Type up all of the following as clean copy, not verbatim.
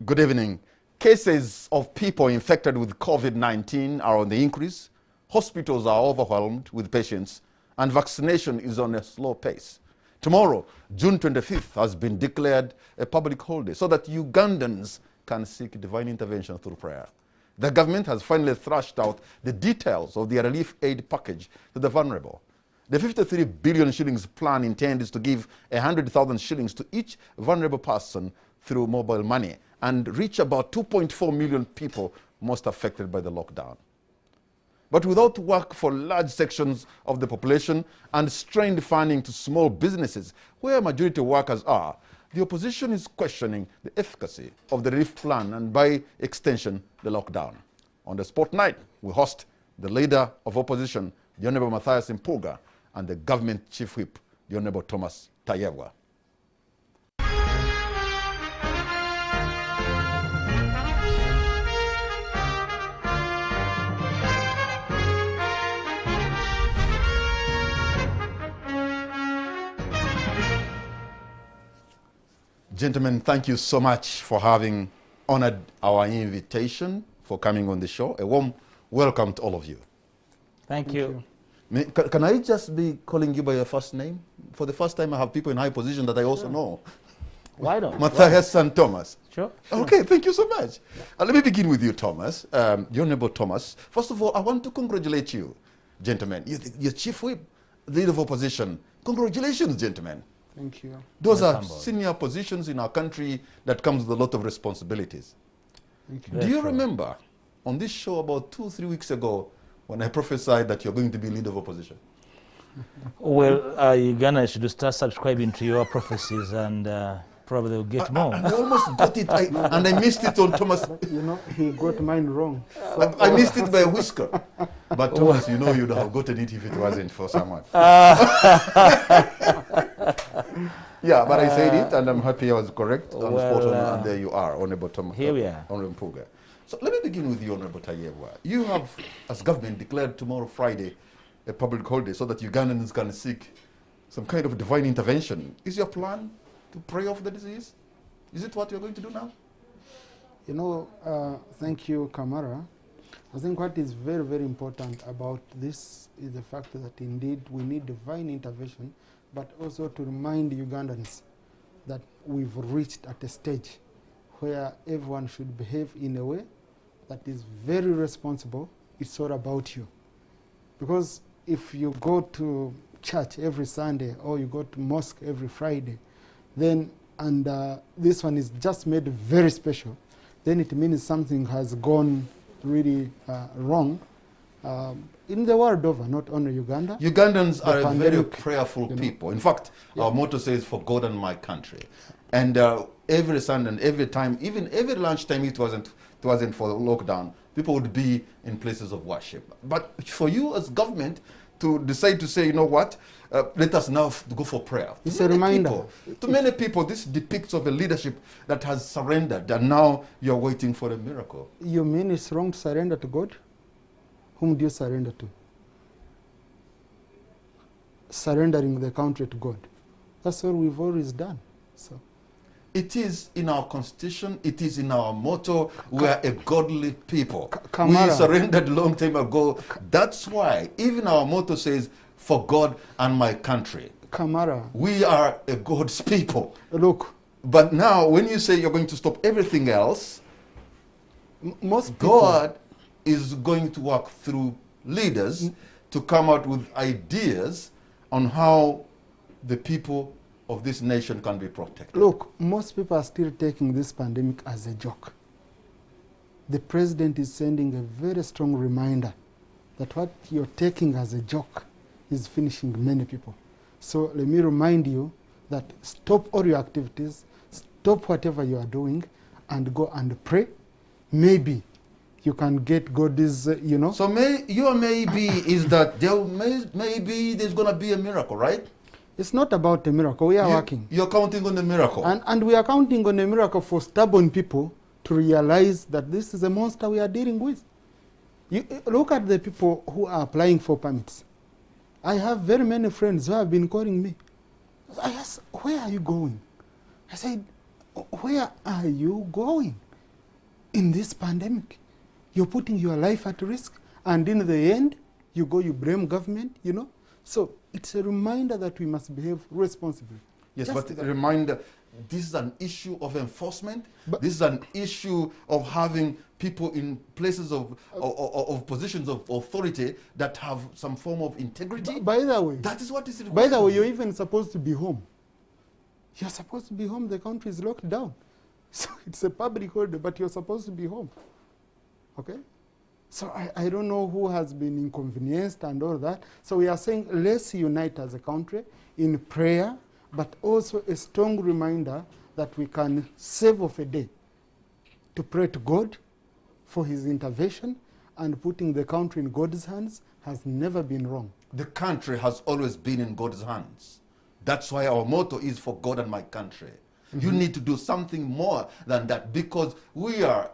Good evening. Cases of people infected with COVID-19 are on the increase. Hospitals are overwhelmed with patients, and vaccination is on a slow pace. Tomorrow, June 25th, has been declared a public holiday so that Ugandans can seek divine intervention through prayer. The government has finally thrashed out the details of the relief aid package to the vulnerable. The 53 billion shillings plan intends to give 100,000 shillings to each vulnerable person through mobile money and reach about 2.4 million people most affected by the lockdown. But without work for large sections of the population and strained funding to small businesses where majority workers are, the opposition is questioning the efficacy of the relief plan and, by extension, the lockdown. On the spotlight, we host the leader of opposition, the Honorable Matthias Mpuuga, and the government chief whip, the Honorable Thomas Tayebwa. Gentlemen, thank you so much for having honored our invitation, for coming on the show. A warm welcome to all of you. Thank you. Can I just be calling you by your first name? For the first time, I have people in high position that I also know. Why not? Matthias and Thomas. Sure. Okay, thank you so much. Let me begin with you, Thomas. The Honorable Thomas. First of all, I want to congratulate you, gentlemen. You're chief whip, leader of opposition. Congratulations, gentlemen. Thank you. Those are senior positions in our country that comes with a lot of responsibilities. Thank you. Do you remember on this show about 2-3 weeks ago when I prophesied that you're going to be leader of opposition? Well, Uganda should start subscribing to your prophecies and probably they'll get more. I almost got it, and I missed it on Thomas. You know, he got mine wrong. I missed it by a whisker. But Thomas, you know you'd have gotten it if it wasn't for someone. Yeah, but I said it, and I'm happy I was correct. And spot on, and there you are, Honorable Thomas. Here we are. Honorable Mpuuga. So let me begin with you, Honorable Tayebwa. You have, as government, declared tomorrow, Friday, a public holiday so that Ugandans can seek some kind of divine intervention. Is your plan to pray off the disease? Is it what you're going to do now? You know, thank you, Kamara. I think what is very, very important about this is the fact that indeed we need divine intervention, but also to remind Ugandans that we've reached at a stage where everyone should behave in a way that is very responsible. It's all about you. Because if you go to church every Sunday or you go to mosque every Friday, then, and this one is just made very special, then it means something has gone really wrong in the world over, not only Uganda. Ugandans are a very prayerful people. In fact, our motto says, "For God and my country." And every Sunday and every time, even every lunchtime, it wasn't for the lockdown, people would be in places of worship. But for you as government to decide to say, you know what, let us now go for prayer. It's a reminder. To many people, this depicts of a leadership that has surrendered, and now you're waiting for a miracle. You mean it's wrong to surrender to God? Whom do you surrender to? Surrendering the country to God. That's what we've always done. So, it is in our constitution, it is in our motto, we are a godly people. We surrendered a long time ago. That's why even our motto says, "For God and my country." Kamara. We are a God's people. Look. But now when you say you're going to stop everything else, most people, God is going to work through leaders to come out with ideas on how the people of this nation can be protected. Look, most people are still taking this pandemic as a joke. The president is sending a very strong reminder that what you're taking as a joke is finishing many people. So let me remind you that stop all your activities, stop whatever you are doing, and go and pray. Maybe you can get God's, you know. So your maybe is that maybe there's going to be a miracle, right? It's not about a miracle. We are working. You're counting on the miracle. And we are counting on a miracle for stubborn people to realize that this is a monster we are dealing with. You look at the people who are applying for permits. I have very many friends who have been calling me. I asked, "Where are you going?" I said, "Where are you going?" in this pandemic. You're putting your life at risk, and in the end, you blame government, you know. So it's a reminder that we must behave responsibly. Yes, Just but that. a reminder, this is an issue of enforcement. But This is an issue of having people in places of positions of authority that have some form of integrity. by the way, That is what is required. by the way, you're even supposed to be home. You're supposed to be home. The country is locked down. So it's a public holiday, but you're supposed to be home. Okay? So I don't know who has been inconvenienced and all that. So we are saying let's unite as a country in prayer, but also a strong reminder that we can save off a day to pray to God for his intervention, and putting the country in God's hands has never been wrong. The country has always been in God's hands. That's why our motto is for God and my country. You need to do something more than that, because we are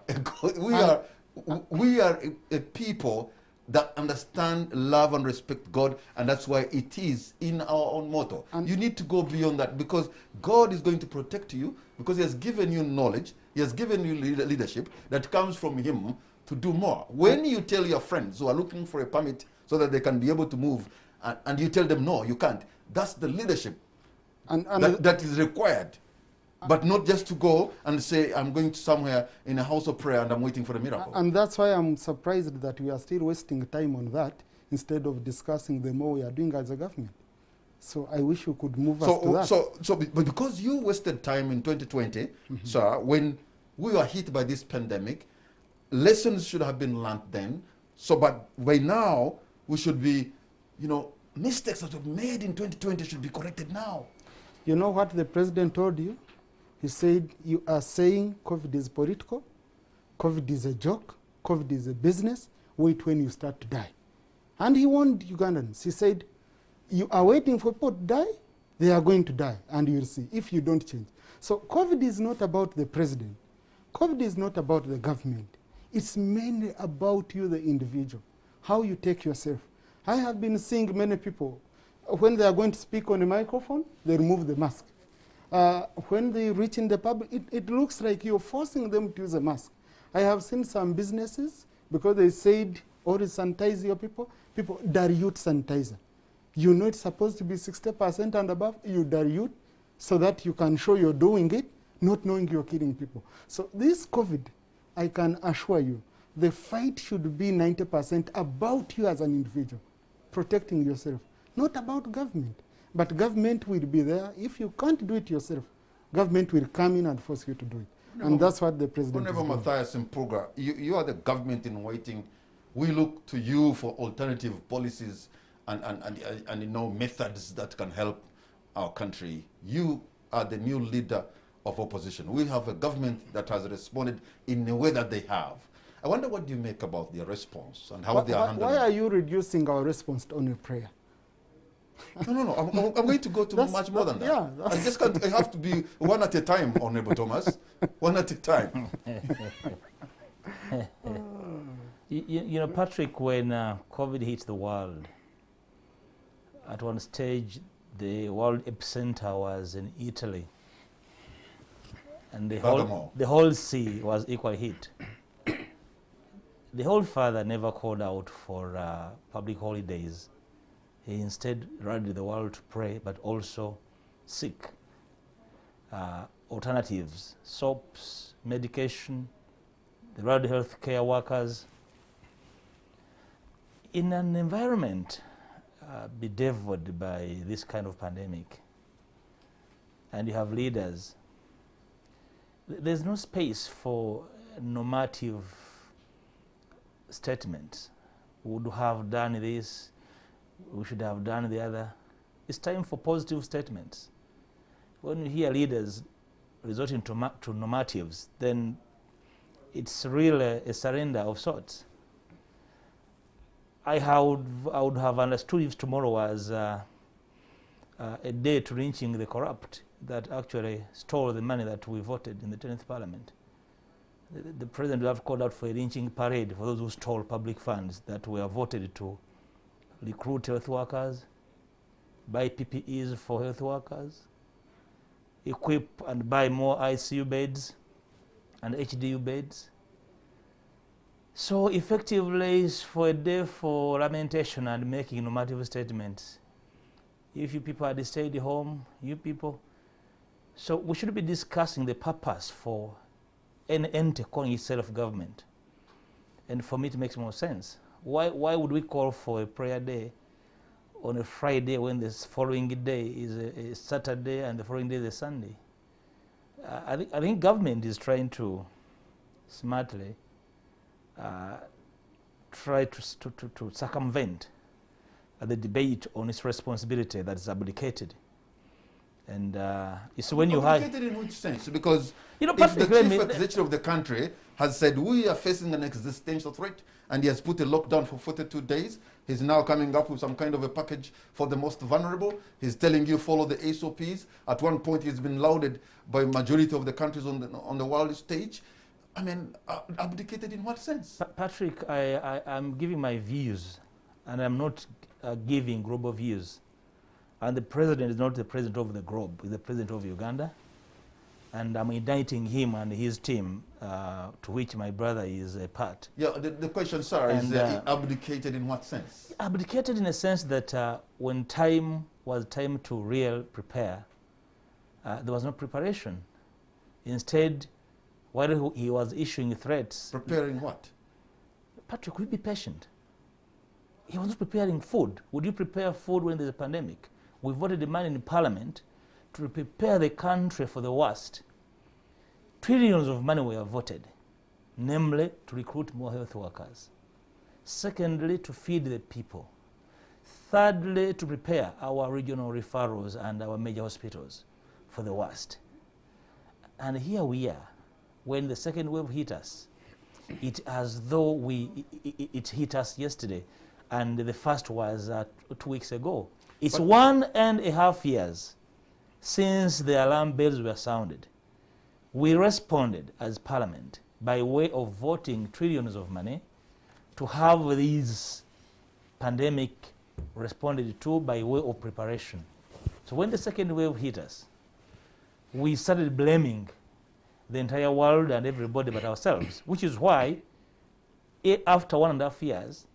a people that understand, love, and respect God, and that's why it is in our own motto. And you need to go beyond that, because God is going to protect you, because he has given you knowledge, he has given you leadership that comes from him to do more. When you tell your friends who are looking for a permit so that they can be able to move, and you tell them, no, you can't, that's the leadership that is required. But not just to go and say, I'm going to somewhere in a house of prayer and I'm waiting for a miracle. And that's why I'm surprised that we are still wasting time on that instead of discussing the more we are doing as a government. So I wish you could move us to that. But because you wasted time in 2020, sir, when we were hit by this pandemic, lessons should have been learned then. So, but by now, we should be, mistakes that were made in 2020 should be corrected now. You know what the president told you? He said, you are saying COVID is political, COVID is a joke, COVID is a business, wait when you start to die. And he warned Ugandans. He said, you are waiting for people to die, they are going to die, and you'll see, if you don't change. So COVID is not about the president. COVID is not about the government. It's mainly about you, the individual, how you take yourself. I have been seeing many people, when they are going to speak on a microphone, they remove the mask. When they reach in the public, it looks like you're forcing them to use a mask. I have seen some businesses, because they said, always sanitize your people dilute sanitizer. You know it's supposed to be 60% and above, you dilute so that you can show you're doing it, not knowing you're killing people. So this COVID, I can assure you, the fight should be 90% about you as an individual, protecting yourself, not about government. But government will be there. If you can't do it yourself, government will come in and force you to do it. And that's what the president is doing. Matthias and Mpuuga, you are the government in waiting. We look to you for alternative policies and methods that can help our country. You are the new leader of opposition. We have a government that has responded in the way that they have. I wonder what you make about their response and how they are handling it. Why are you reducing our response to only prayer? No. I'm going to go to much more than that. Yeah, I just can't. I have to be one at a time, Honorable Thomas. One at a time. Patrick, when COVID hit the world, at one stage, the world epicenter was in Italy. And the whole sea was equally hit. The Holy Father never called out for public holidays. He instead rallied the world to pray, but also seek alternatives, soaps, medication, the rallied healthcare workers. In an environment bedeviled by this kind of pandemic, and you have leaders, there's no space for normative statements. We would have done this, we should have done the other. It's time for positive statements. When you hear leaders resorting to normatives, then it's really a surrender of sorts. I would have understood if tomorrow was a day to lynching the corrupt that actually stole the money that we voted in the 10th Parliament. The President would have called out for a lynching parade for those who stole public funds that were voted to recruit health workers, buy PPEs for health workers, equip and buy more ICU beds and HDU beds, So effectively, it's for a day for lamentation and making normative statements. If you people had stayed home, you people. So we should be discussing the purpose for an entity calling itself government. And for me, it makes more sense. Why would we call for a prayer day on a Friday when the following day is a Saturday and the following day is a Sunday? I think government is trying to smartly try to circumvent the debate on its responsibility that is abdicated. And it's when you have... Abdicated in which sense? Because you know, if the chief executive of the country has said we are facing an existential threat and he has put a lockdown for 42 days, he's now coming up with some kind of a package for the most vulnerable. He's telling you follow the SOPs. At one point he's been lauded by majority of the countries on the world stage. I mean, abdicated in what sense? Patrick, I'm giving my views, and I'm not giving global views. And the president is not the president of the globe, he's the president of Uganda. And I'm indicting him and his team, to which my brother is a part. Yeah, the question, sir, is abdicated in what sense? Abdicated in a sense that when time was time to real prepare, there was no preparation. Instead, while he was issuing threats... Preparing what? Patrick, will be patient. He was not preparing food. Would you prepare food when there's a pandemic? We voted the money in Parliament to prepare the country for the worst. Trillions of money were voted, namely to recruit more health workers. Secondly, to feed the people. Thirdly, to prepare our regional referrals and our major hospitals for the worst. And here we are, when the second wave hit us. It as though it hit us yesterday, and the first was 2 weeks ago. It's 1.5 years since the alarm bells were sounded. We responded as Parliament by way of voting trillions of money to have these pandemic responded to by way of preparation. So when the second wave hit us, we started blaming the entire world and everybody but ourselves, which is why after 1.5 years,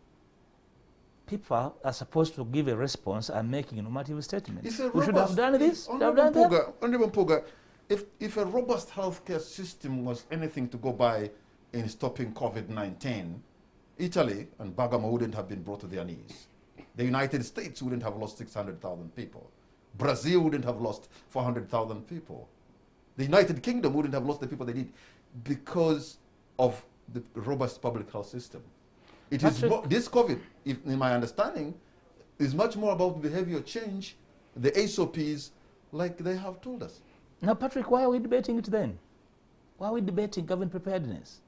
people are supposed to give a response and making a normative statement. We should have done this. Honorable Mpuuga, if a robust healthcare system was anything to go by in stopping COVID-19, Italy and Bergamo wouldn't have been brought to their knees. The United States wouldn't have lost 600,000 people. Brazil wouldn't have lost 400,000 people. The United Kingdom wouldn't have lost the people they did because of the robust public health system. It is this COVID, in my understanding, is much more about behavior change, the SOPs, like they have told us. Now, Patrick, why are we debating it then? Why are we debating government preparedness?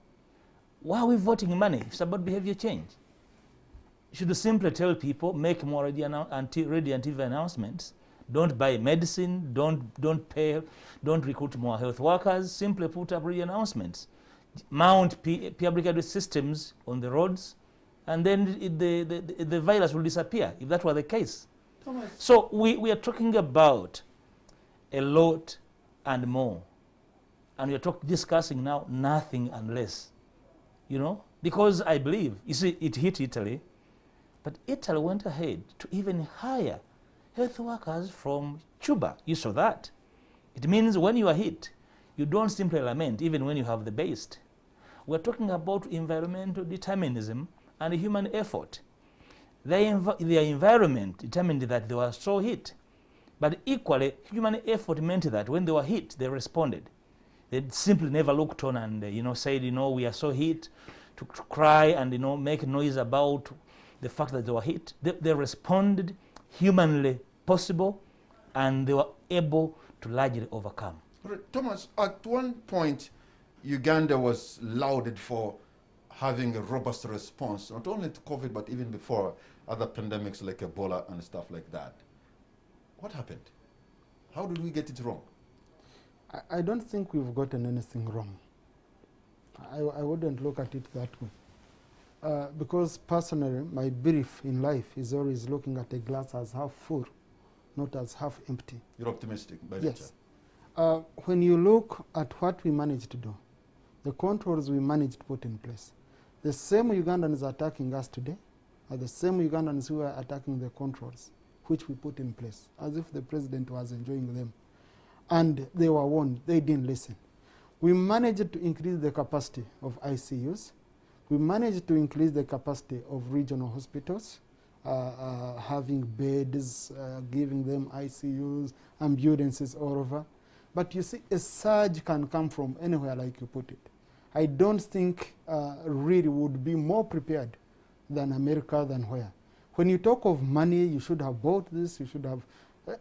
Why are we voting money if it's about behavior change? You should simply tell people, make more ready and TV announcemements. Don't buy medicine, don't pay, don't recruit more health workers. Simply put up ready announcements. Mount public address systems on the roads, and then the virus will disappear, if that were the case. Thomas. So we are talking about a lot and more. And we are discussing now nothing and less. You know? Because I believe, you see, it hit Italy, but Italy went ahead to even hire health workers from Cuba. You saw that. It means when you are hit, you don't simply lament, even when you have the best. We're talking about environmental determinism and human effort. Their environment determined that they were so hit. But equally, human effort meant that when they were hit, they responded. They simply never looked on and said, we are so hit, to cry and make noise about the fact that they were hit. They responded humanly possible, and they were able to largely overcome. Thomas, at one point, Uganda was lauded for having a robust response, not only to COVID, but even before other pandemics like Ebola and stuff like that. What happened? How did we get it wrong? I don't think we've gotten anything wrong. I wouldn't look at it that way. Because personally, my belief in life is always looking at a glass as half full, not as half empty. You're optimistic by nature? Yes. When you look at what we managed to do, the controls we managed to put in place, The same Ugandans attacking us today are the same Ugandans who are attacking the controls which we put in place, as if the president was enjoying them. And they were warned, they didn't listen. We managed to increase the capacity of ICUs. We managed to increase the capacity of regional hospitals, having beds, giving them ICUs, ambulances all over. But you see, a surge can come from anywhere, like you put it. I don't think really would be more prepared than America than where. When you talk of money, you should have bought this, you should have...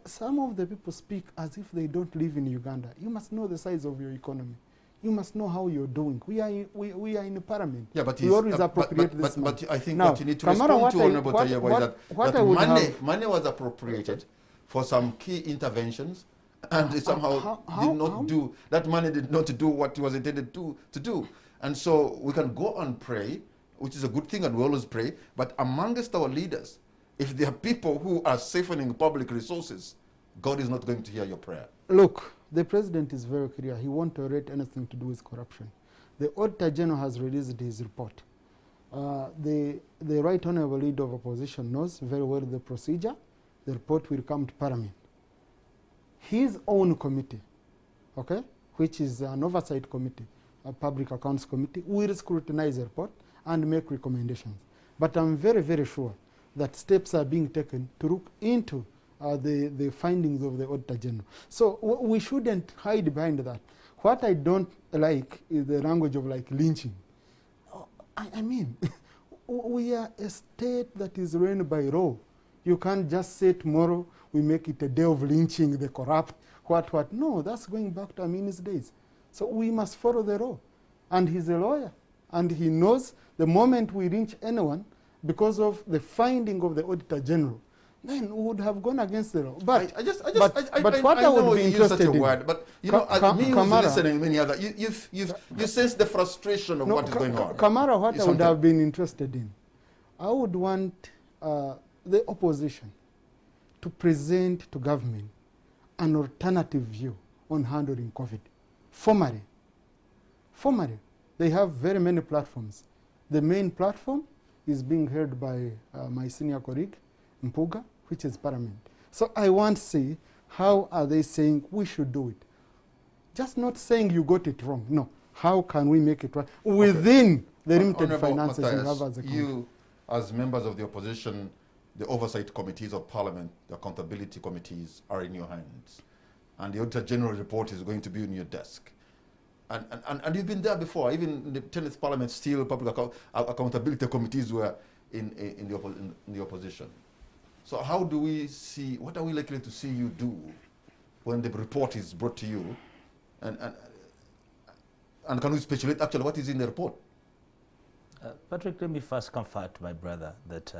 some of the people speak as if they don't live in Uganda. You must know the size of your economy. You must know how you're doing. We are in Parliament. Yeah, but we always appropriate this money. But I think now, what you need to respond to, Honorable Tayebwa, is that money was appropriated for some key interventions, and they somehow did not do, that money did not do what it was intended to do. And so we can go and pray, which is a good thing, and we always pray, but amongst our leaders, if there are people who are siphoning public resources, God is not going to hear your prayer. Look, the president is very clear. He won't tolerate anything to do with corruption. The Auditor General has released his report. The Right Honourable Leader of Opposition knows very well the procedure. The report will come to Parliament. His own committee, okay, which is an oversight committee, a public accounts committee, will scrutinize the report and make recommendations. But I'm very, very sure that steps are being taken to look into the findings of the Auditor General. So we shouldn't hide behind that. What I don't like is the language of like lynching. I mean, we are a state that is run by law. You can't just say tomorrow we make it a day of lynching the corrupt, what. No, that's going back to Amin's days. So we must follow the law. And he's a lawyer. And he knows the moment we lynch anyone, because of the finding of the Auditor General, then we would have gone against the law. But what I would be interested in, but you know, me who's listening, many other, you sense the frustration of what is going on. Kamara, what I would have been interested in, I would want the opposition to present to government an alternative view on handling COVID. Formally, they have very many platforms. The main platform is being held by my senior colleague, Mpuuga, which is Parliament. So I want to see how are they saying we should do it. Just not saying you got it wrong. No. How can we make it right within the limited finances Matthias, we have as a country? You, as members of the opposition, the oversight committees of Parliament, the accountability committees are in your hands. And the Auditor General report is going to be on your desk. And you've been there before. Even in the 10th Parliament, still public accountability committees were in the opposition. So how do we see, what are we likely to see you do when the report is brought to you? And can we speculate actually what is in the report? Patrick, let me first comfort my brother that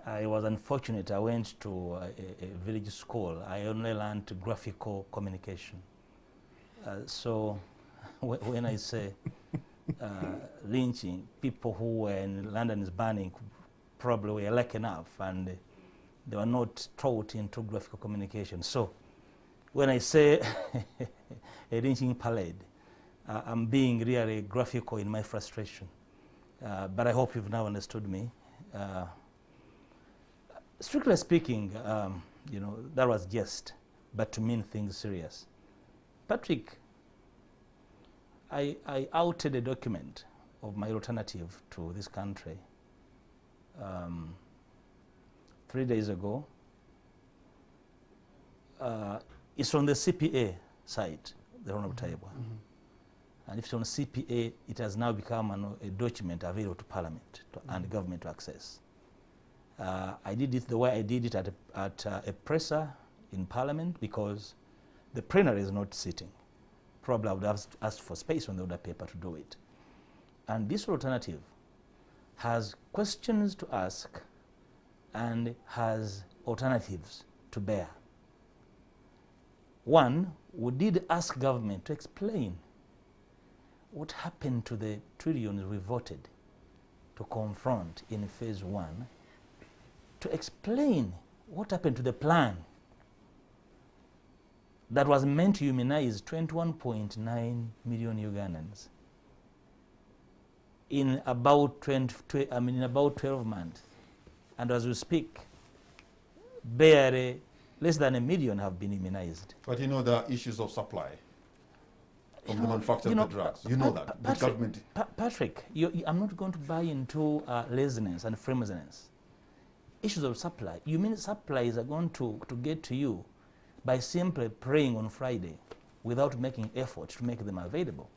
I was unfortunate. I went to a village school. I only learned graphical communication. So when I say lynching, people who were in London is burning probably were lucky enough, and they were not taught into graphical communication. So when I say a lynching parade, I'm being really graphical in my frustration. But I hope you've now understood me. Strictly speaking, you know, that was jest, but to mean things serious. Patrick, I outed a document of my alternative to this country 3 days ago. It's on the CPA site, the Honorable Tayebwa. And if it's on CPA, it has now become a document available to Parliament and government to access. I did it the way I did it at a presser in Parliament because the plenary is not sitting. Probably I would have asked for space on the order paper to do it. And this alternative has questions to ask and has alternatives to bear. One, we did ask government to explain what happened to the trillions we voted to confront in phase one, to explain what happened to the plan that was meant to immunize 21.9 million Ugandans. in about 12 months. And as we speak, barely less than 1 million have been immunized. But you know there are issues of supply from the manufacturer of the drugs. You know that. The government. Patrick, I'm not going to buy into laziness and flimsiness. Issues of supply. You mean supplies are going to get to you by simply praying on Friday without making effort to make them available?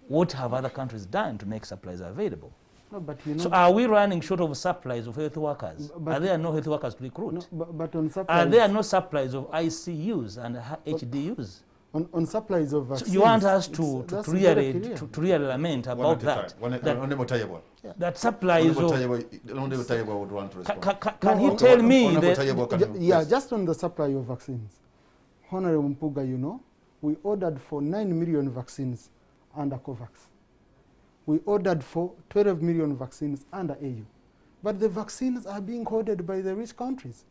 What have other countries done to make supplies available? No, but you know, so are we running short of supplies of health workers? Are there no health workers to recruit? No, but on supplies, are there no supplies of ICUs and HDUs? On supplies of vaccines, so you want us to really lament about that? That supplies of... Tayebwa would want to respond. Can he tell me... Yeah, just on the supply of vaccines. Honorable Mpuuga, you know, we ordered for 9 million vaccines under COVAX. We ordered for 12 million vaccines under AU. But the vaccines are being hoarded by the rich countries.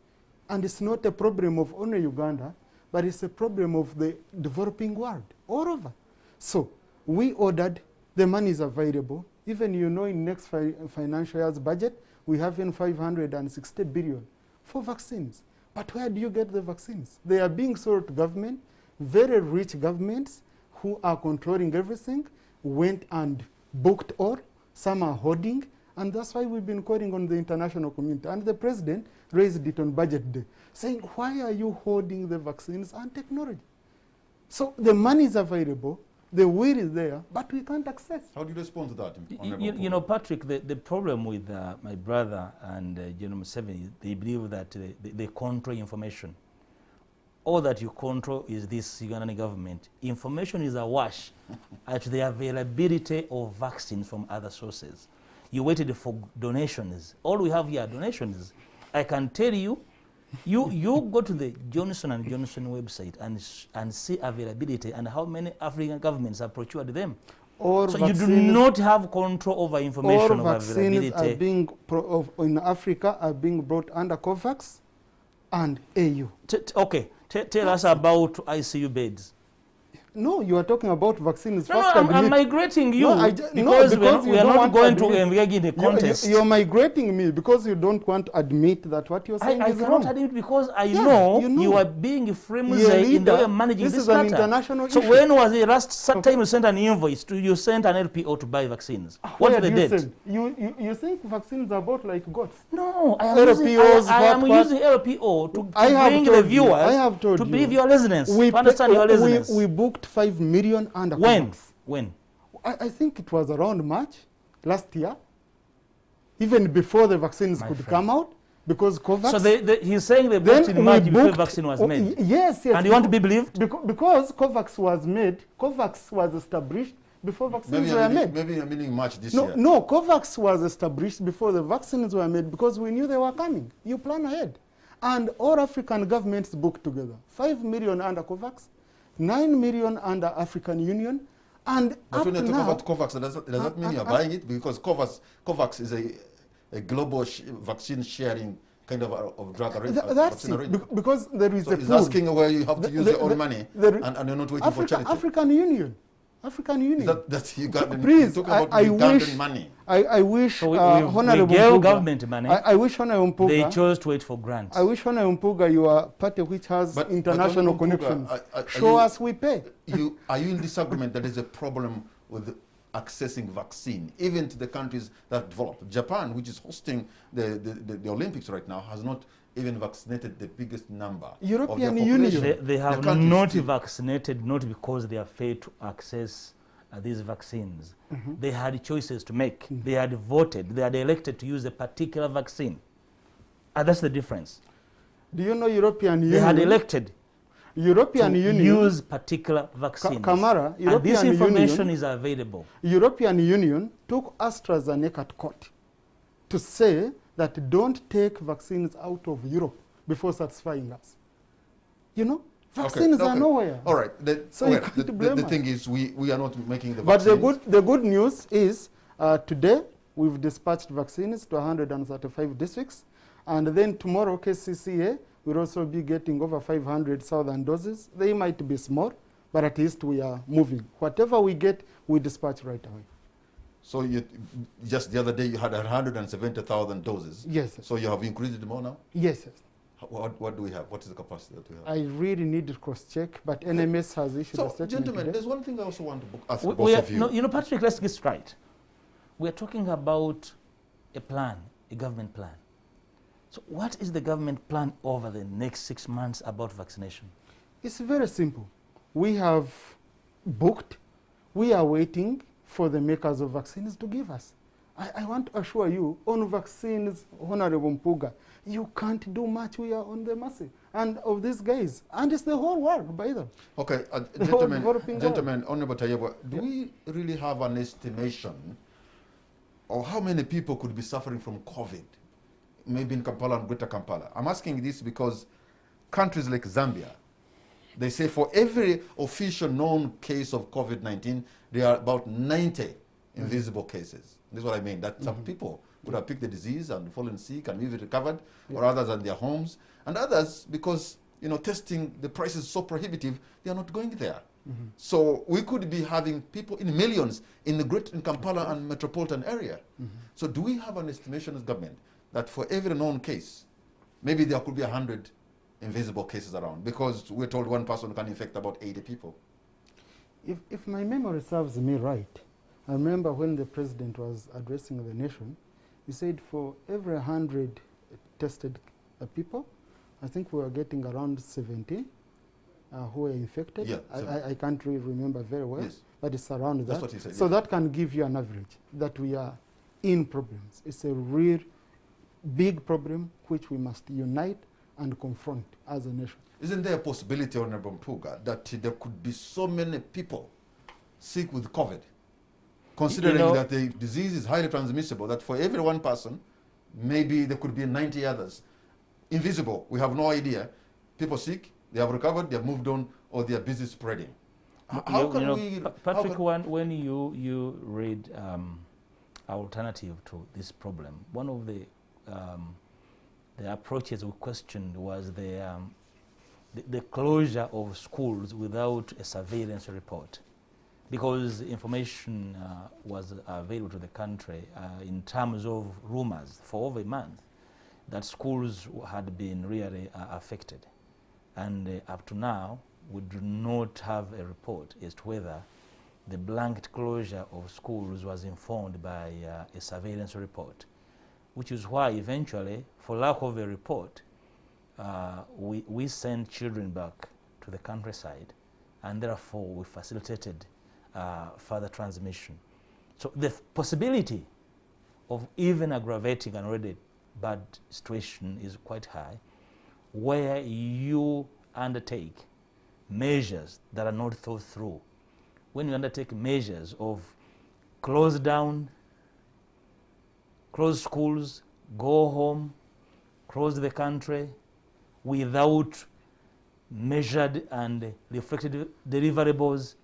And it's not a problem of only Uganda, but it's a problem of the developing world, all over. So we ordered, the money is available. Even, you know, in next financial year's budget, we have in 560 billion for vaccines. But where do you get the vaccines? They are being sold to government. Very rich governments who are controlling everything went and booked all. Some are hoarding. And that's why we've been calling on the international community. And the president raised it on budget day, saying, why are you hoarding the vaccines and technology? So the money is available, the will is there, but we can't access. How do you respond to that? You know, Patrick, the problem with my brother and General Museveni, they believe that they control information. All that you control is this Ugandan government. Information is awash at the availability of vaccines from other sources. You waited for donations. All we have here are donations. I can tell you, you go to the Johnson & Johnson website and see availability and how many African governments have procured them. So you do not have control over information of availability. All vaccines are being in Africa are being brought under COVAX and AU. Okay, tell us about ICU beds. No, you are talking about vaccines. No, I'm migrating you because we are not going to engage in a contest. You're migrating me because you don't want to admit that what you're saying is wrong. I cannot admit because I know you are being flimsy in the way of managing this matter. This is an international issue. So when was the last time you sent an invoice you sent an LPO to buy vaccines? What's the date? You think vaccines are bought like goats? No, I am using LPO to bring the viewers to believe your listeners, to understand your listeners. We booked 5 million under When? COVAX. When? I think it was around March last year, even before the vaccines could come out, because COVAX... So he's saying they booked in March before the vaccine was made? Yes. And you want to be believed? Because COVAX was made, COVAX was established before vaccines were made. Maybe you're meaning March this year. No, COVAX was established before the vaccines were made because we knew they were coming. You plan ahead. And all African governments booked together. 5 million under COVAX, 9 million under African Union, and but when you talk about COVAX, does that mean you're buying it? Because COVAX is a global vaccine sharing kind of drug arrangement. That's it, because there is a pool. He's asking where you have to use your own money, and you're not waiting for charity. African Union. That's Ugandan. Please, talk about Ugandan money. I wish Honorable we gave government money. I wish Honorable Mpuuga. They chose to wait for grants. I wish Honorable Mpuuga, you are a party which has international connections. Show us we pay. Are you in disagreement that there's a problem with accessing vaccine, even to the countries that developed? Japan, which is hosting the Olympics right now, has not even vaccinated the biggest number. European Union. They have not vaccinated, not because they are failed to access these vaccines. They had choices to make. They had voted. They had elected to use a particular vaccine. And that's the difference. Do you know European Union? They had elected European Union use particular vaccines. Kamara, European and this information Union, is available. European Union took AstraZeneca to court to say that don't take vaccines out of Europe before satisfying us. You know, vaccines are nowhere. All right. The thing is, we are not making the vaccines. But the good news is today we've dispatched vaccines to 135 districts, and then tomorrow KCCA will also be getting over 500,000 doses. They might be small, but at least we are moving. Whatever we get, we dispatch right away. So you, just the other day you had 170,000 doses. Yes. So you have increased it more now? Yes. What do we have? What is the capacity that we have? I really need to cross-check, but NMS has issued a statement gentlemen, today. there's one thing I also want to ask We both are, of you. no, you know, Patrick, let's get straight. We're talking about a plan, a government plan. So what is the government plan over the next 6 months about vaccination? It's very simple. We have booked. We are waiting for the makers of vaccines to give us. I want to assure you, on vaccines, Honorable Mpuuga, you can't do much. We are on the mercy and of these guys. And it's the whole world, by them. Okay, gentlemen, Honorable Tayebwa, do we really have an estimation of how many people could be suffering from COVID, maybe in Kampala and Greater Kampala? I'm asking this because countries like Zambia, they say for every official known case of COVID-19, there are about 90 invisible cases. This is what I mean, that some people would have picked the disease and fallen sick and maybe recovered, or others in their homes, and others, because testing, the price is so prohibitive, they are not going there. So we could be having people in millions in Kampala and metropolitan area. So do we have an estimation as government that for every known case, maybe there could be 100 invisible cases around, because we're told one person can infect about 80 people? If my memory serves me right, I remember when the president was addressing the nation, he said for every 100 tested people, I think we were getting around 70 who were infected. Yeah, I can't really remember very well, but it's around That's that. what he said, so that can give you an average that we are in problems. It's a real big problem which we must unite and confront as a nation. Isn't there a possibility, Honorable Mpuuga, that there could be so many people sick with COVID, considering that the disease is highly transmissible, that for every one person, maybe there could be 90 others invisible? We have no idea. People sick, they have recovered, they have moved on, or they are busy spreading. How can we... Patrick, when you read alternative to this problem, one of the approaches we questioned was the closure of schools without a surveillance report, because information was available to the country in terms of rumors for over a month that schools had been really affected. And up to now, we do not have a report as to whether the blanket closure of schools was informed by a surveillance report, which is why eventually, for lack of a report, we sent children back to the countryside, and therefore we facilitated further transmission. So the possibility of even aggravating an already bad situation is quite high, where you undertake measures that are not thought through. When you undertake measures of close down, close schools, go home, close the country, without measured and reflected deliverables,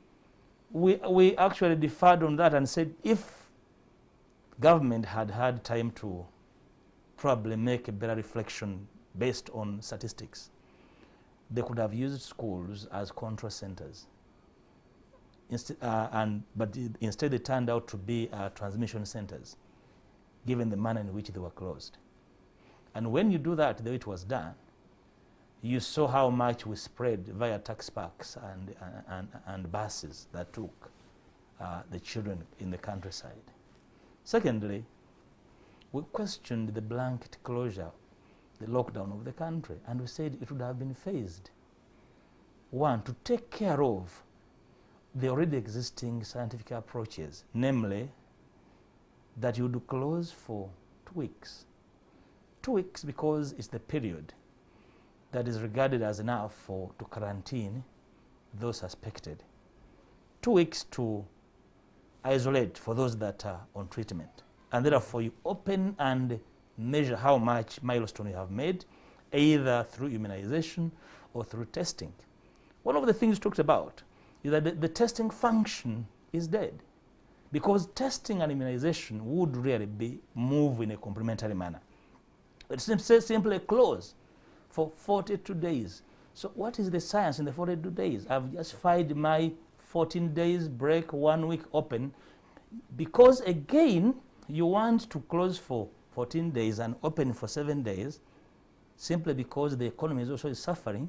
we actually deferred on that and said if government had had time to probably make a better reflection based on statistics, they could have used schools as control centers. But instead they turned out to be transmission centers, given the manner in which they were closed. And when you do that the way it was done, you saw how much we spread via taxi parks and buses that took the children in the countryside. Secondly, we questioned the blanket closure, the lockdown of the country, and we said it would have been phased. One, to take care of the already existing scientific approaches, namely that you would close for 2 weeks. 2 weeks because it's the period that is regarded as enough to quarantine those suspected. 2 weeks to isolate for those that are on treatment. And therefore you open and measure how much milestone you have made, either through immunization or through testing. One of the things talked about is that the testing function is dead, because testing and immunization would really move in a complementary manner. It's simply close for 42 days. So what is the science in the 42 days? I've just filed my 14 days break, 1 week open. Because again, you want to close for 14 days and open for 7 days, simply because the economy is also suffering,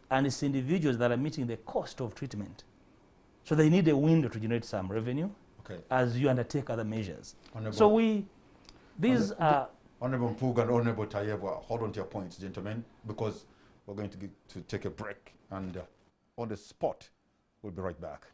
and it's individuals that are meeting the cost of treatment. So they need a window to generate some revenue as you undertake other measures. Honorable, these are... Honorable Mpuuga and Honorable Tayebwa, hold on to your points, gentlemen, because we're going to take a break, and on the spot, we'll be right back.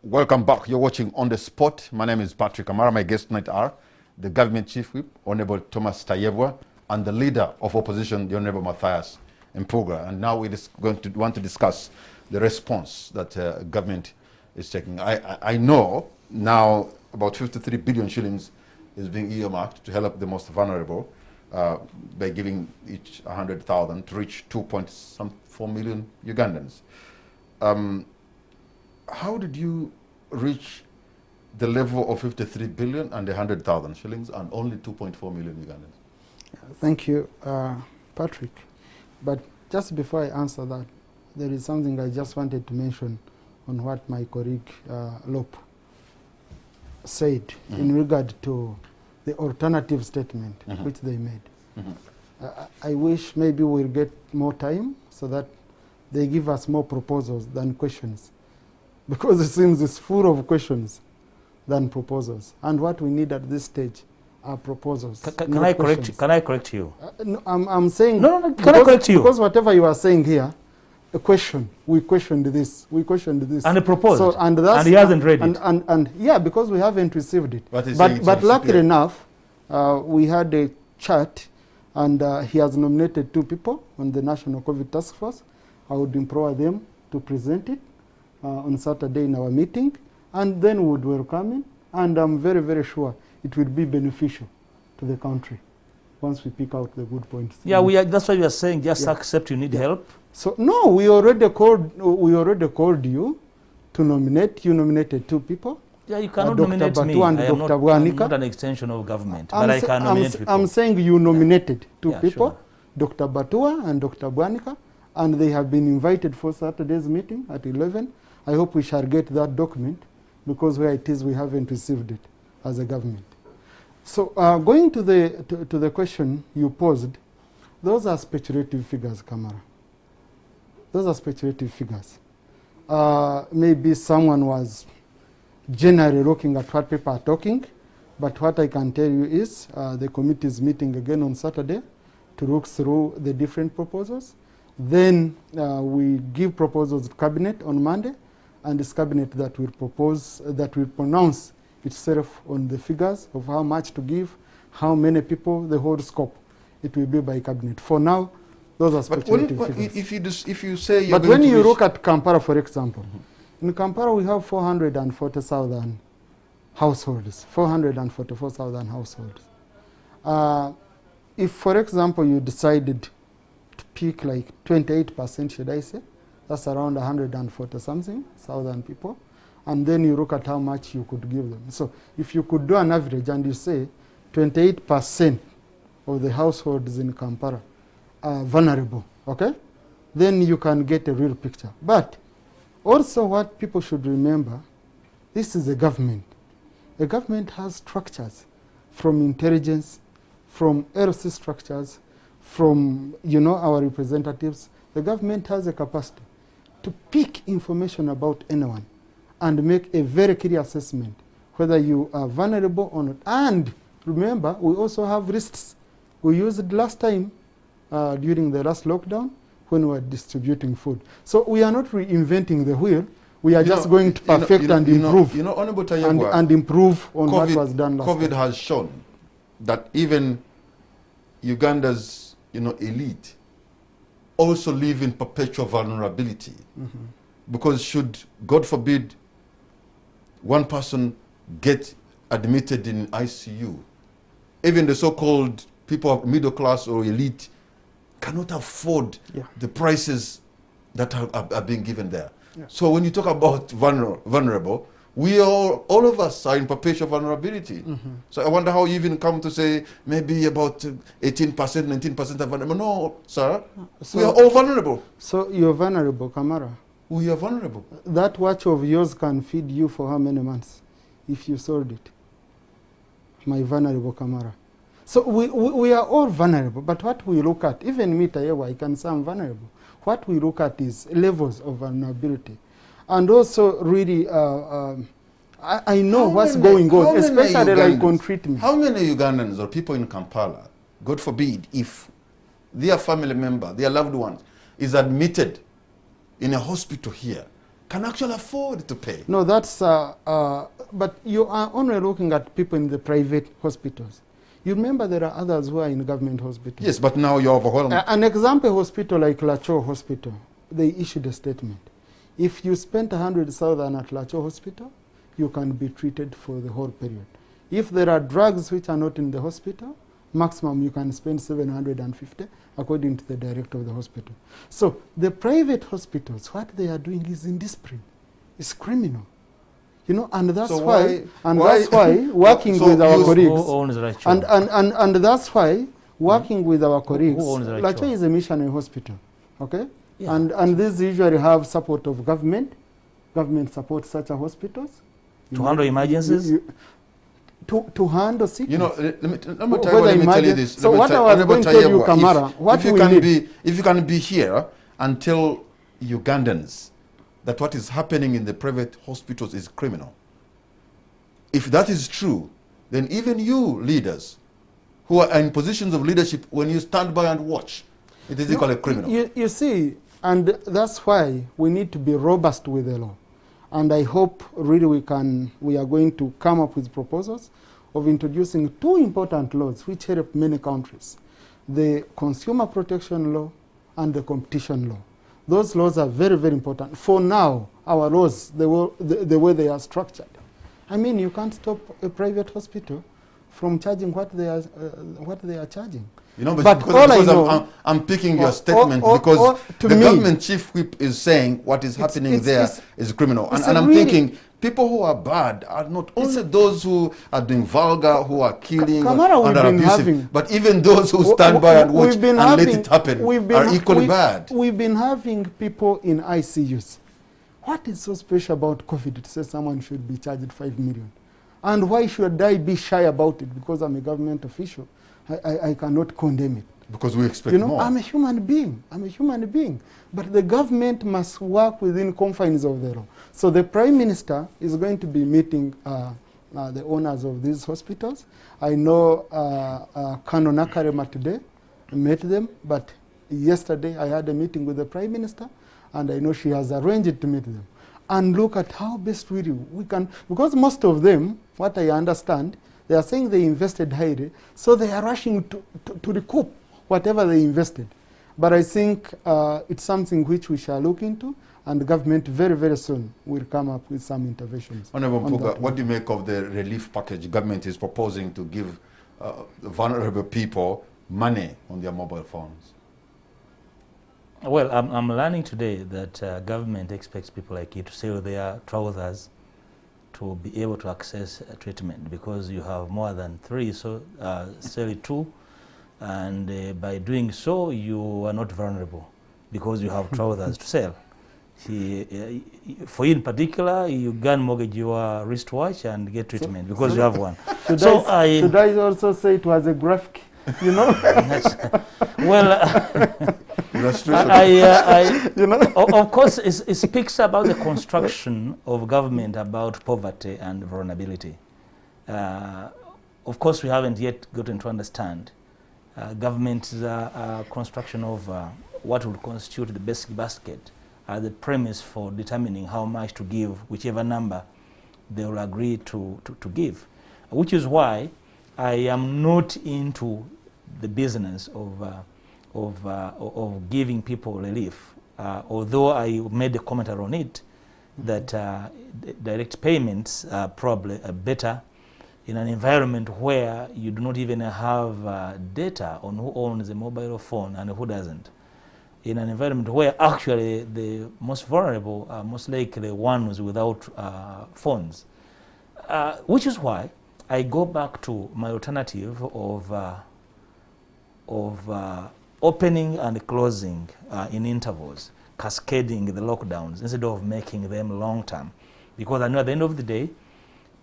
Welcome back. You're watching On the Spot. My name is Patrick Amara. My guests tonight are the Government Chief Whip, Honorable Thomas Tayebwa, and the Leader of Opposition, the Honorable Matthias Mpuuga. And now we're going to want to discuss the response that government is taking. I know now about 53 billion shillings is being earmarked to help the most vulnerable by giving each 100,000 to reach 2.4 million Ugandans. How did you reach the level of 53 billion and 100,000 shillings and only 2.4 million Ugandans? Thank you, Patrick. But just before I answer that, there is something I just wanted to mention on what my colleague Lop said in regard to the alternative statement which they made. I wish maybe we'll get more time so that they give us more proposals than questions, because it seems it's full of questions than proposals. And what we need at this stage are proposals. Can I correct you? No, I'm saying... No, can I correct you? Because whatever you are saying here, a question, we questioned this, and a proposal, so, and he hasn't read it. And yeah, because we haven't received it. But luckily enough, we had a chat, and he has nominated 2 people on the National COVID Task Force. I would implore them to present it on Saturday in our meeting, and then we would welcome it, and I'm very, very sure it will be beneficial to the country once we pick out the good points. Yeah, that's why we are saying just accept you need help. So no, we already called you to nominate. You nominated 2 people. Yeah, you cannot nominate me. And I am Dr. not an extension of government, but I can nominate people. I'm saying you nominated 2 people, sure. Dr. Batua and Dr. Bwanika, and they have been invited for Saturday's meeting at 11. I hope we shall get that document, because where it is we haven't received it as a government. So going to the question you posed, those are speculative figures, Kamara. Those are speculative figures. Maybe someone was generally looking at what people are talking, but what I can tell you is the committee is meeting again on Saturday to look through the different proposals. Then we give proposals to Cabinet on Monday, and it's Cabinet that will pronounce itself on the figures of how much to give, how many people, the whole scope. It will be by Cabinet. For now, those are speculative figures. If you say but when you look at Kampala, for example, in Kampala we have 440,000 households, 444,000 households. If, for example, you decided to pick like 28%, should I say, that's around 140-something thousand people, and then you look at how much you could give them. So if you could do an average and you say 28% of the households in Kampala are vulnerable, okay, then you can get a real picture. But also what people should remember, this is a government. A government has structures, from intelligence, from LC structures, from our representatives. The government has a capacity to pick information about anyone and make a very clear assessment whether you are vulnerable or not. And remember, we also have risks. We used it last time during the last lockdown when we were distributing food. So we are not reinventing the wheel. We are just going to perfect and improve. Honorable Tayebwa, and improve on what was done last time. COVID has shown that even Uganda's elite also live in perpetual vulnerability. Because should, God forbid, one person get admitted in ICU, even the so-called people of middle class or elite cannot afford the prices that are being given there. So when you talk about vulnerable, We are, all of us are in perpetual vulnerability. So I wonder how you even come to say maybe about 18%, 19% are vulnerable. No, sir, So, we are all vulnerable. So you're vulnerable, Kamara. We are vulnerable. That watch of yours can feed you for how many months if you sold it? My vulnerable Kamara. So we are all vulnerable, but what we look at, even me, Tayebwa, I can say I'm vulnerable. What we look at is levels of vulnerability. And also, really, I know what's going on, especially like on treatment. How many Ugandans or people in Kampala, God forbid, if their family member, their loved one, is admitted in a hospital here, can actually afford to pay? No, that's, but you are only looking at people in the private hospitals. You remember there are others who are in government hospitals. Yes, but now you're overwhelmed. An example hospital like Lacho Hospital, they issued a statement. If you spent 100,000 at Lacho Hospital, you can be treated for the whole period. If there are drugs which are not in the hospital, maximum you can spend 750 according to the director of the hospital. So the private hospitals, what they are doing is indiscipline. It's criminal. You know, and that's So why why working so with our you- colleagues, Who owns Racho? and that's why working with our colleagues, owns Racho? Lacho is a missionary hospital, okay? Yeah. And these usually have support of government. Government supports such a hospitals. To handle emergencies? To handle sickness. You know, let me tell Whether you, let me tell you imagine- this. So Let me what tell- I was Honorable going to tell you, Tayebwa, Kamara, what if you we can need- if you can be here and tell Ugandans that what is happening in the private hospitals is criminal. If that is true, then even you leaders who are in positions of leadership, when you stand by and watch, it is equally criminal. You see, and that's why we need to be robust with the law. And I hope really we are going to come up with proposals of introducing two important laws which help many countries. The Consumer Protection Law and the Competition Law. Those laws are very, very important. For now, our laws, the way they are structured. I mean, you can't stop a private hospital from charging what they are charging. You know, But because, all I because know- I'm picking your statement because to the me- government chief whip is saying what is happening there is criminal. it's And a I'm really- thinking people who are bad are not only those who are doing vulgar, who are killing Kamara, and we've are been abusive, having- but even those who stand by and watch and let it happen are equally bad. We've been having people in ICUs. What is so special about COVID to say someone should be charged 5 million? And why should I be shy about it? Because I'm a government official. I cannot condemn it. Because we expect You know, more. I'm a human being. I'm a human being. But the government must work within confines of the law. So the Prime Minister is going to be meeting the owners of these hospitals. I know Kano Nakarema today met them, but yesterday I had a meeting with the Prime Minister, and I know she has arranged to meet them. And look at how best we can, because most of them, what I understand, they are saying they invested highly, so they are rushing to recoup whatever they invested. But I think it's something which we shall look into, and the government very, very soon will come up with some interventions. Honorable on Mpuuga, that what one. do you make of the relief package government is proposing to give vulnerable people money on their mobile phones? Well, I'm learning today that government expects people like you to sell their trousers to be able to access treatment, because you have more than 3, so sell it 2, and by doing so you are not vulnerable because you have trousers to sell. For you in particular, you can mortgage your wristwatch and get treatment because you have one. Should I also say it was a graphic, you know? Well, You know? of course, it speaks about the construction of government about poverty and vulnerability. Of course, we haven't yet gotten to understand government's construction of what would constitute the basic basket as the premise for determining how much to give, whichever number they will agree to give, which is why I am not into the business of giving people relief, although I made a comment on it that direct payments are probably better in an environment where you do not even have data on who owns a mobile phone and who doesn't. in an environment where actually the most vulnerable are most likely the ones without funds. Which is why I go back to my alternative of opening and closing in intervals, cascading the lockdowns instead of making them long-term. Because I know at the end of the day,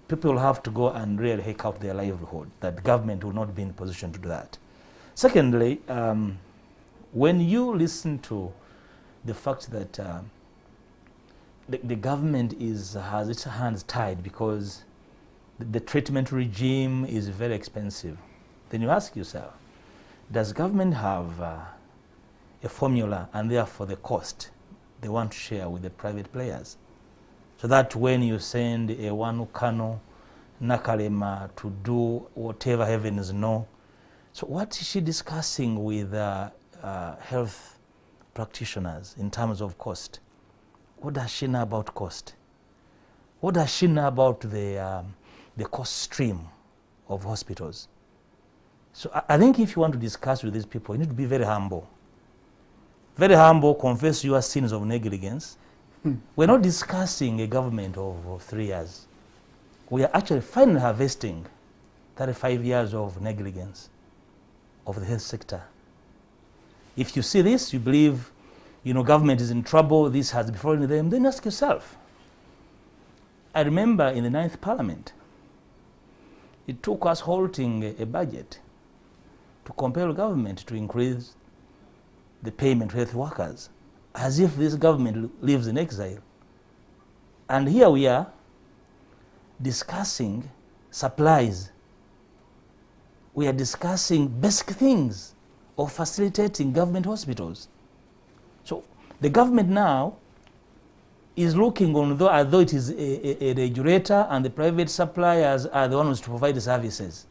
people will have to go and really hike out their livelihood, that the government will not be in a position to do that. Secondly, when you listen to the fact that the government has its hands tied because the treatment regime is very expensive, then you ask yourself, does government have a formula and therefore the cost they want to share with the private players? So that when you send a Wanukano Nakalema to do whatever heavens know, so what is she discussing with health practitioners in terms of cost? What does she know about cost? What does she know about the cost stream of hospitals? So I think if you want to discuss with these people, you need to be very humble. Very humble, confess your sins of negligence. We're not discussing a government of 3 years. We are actually finally harvesting 35 years of negligence of the health sector. If you see this, you believe, government is in trouble, this has befallen them, then ask yourself. I remember in the 9th Parliament, it took us halting a budget to compel government to increase the payment to health workers, as if this government lives in exile. And here we are discussing supplies. We are discussing basic things of facilitating government hospitals. So the government now is looking on as though it is a regulator and the private suppliers are the ones to provide the services.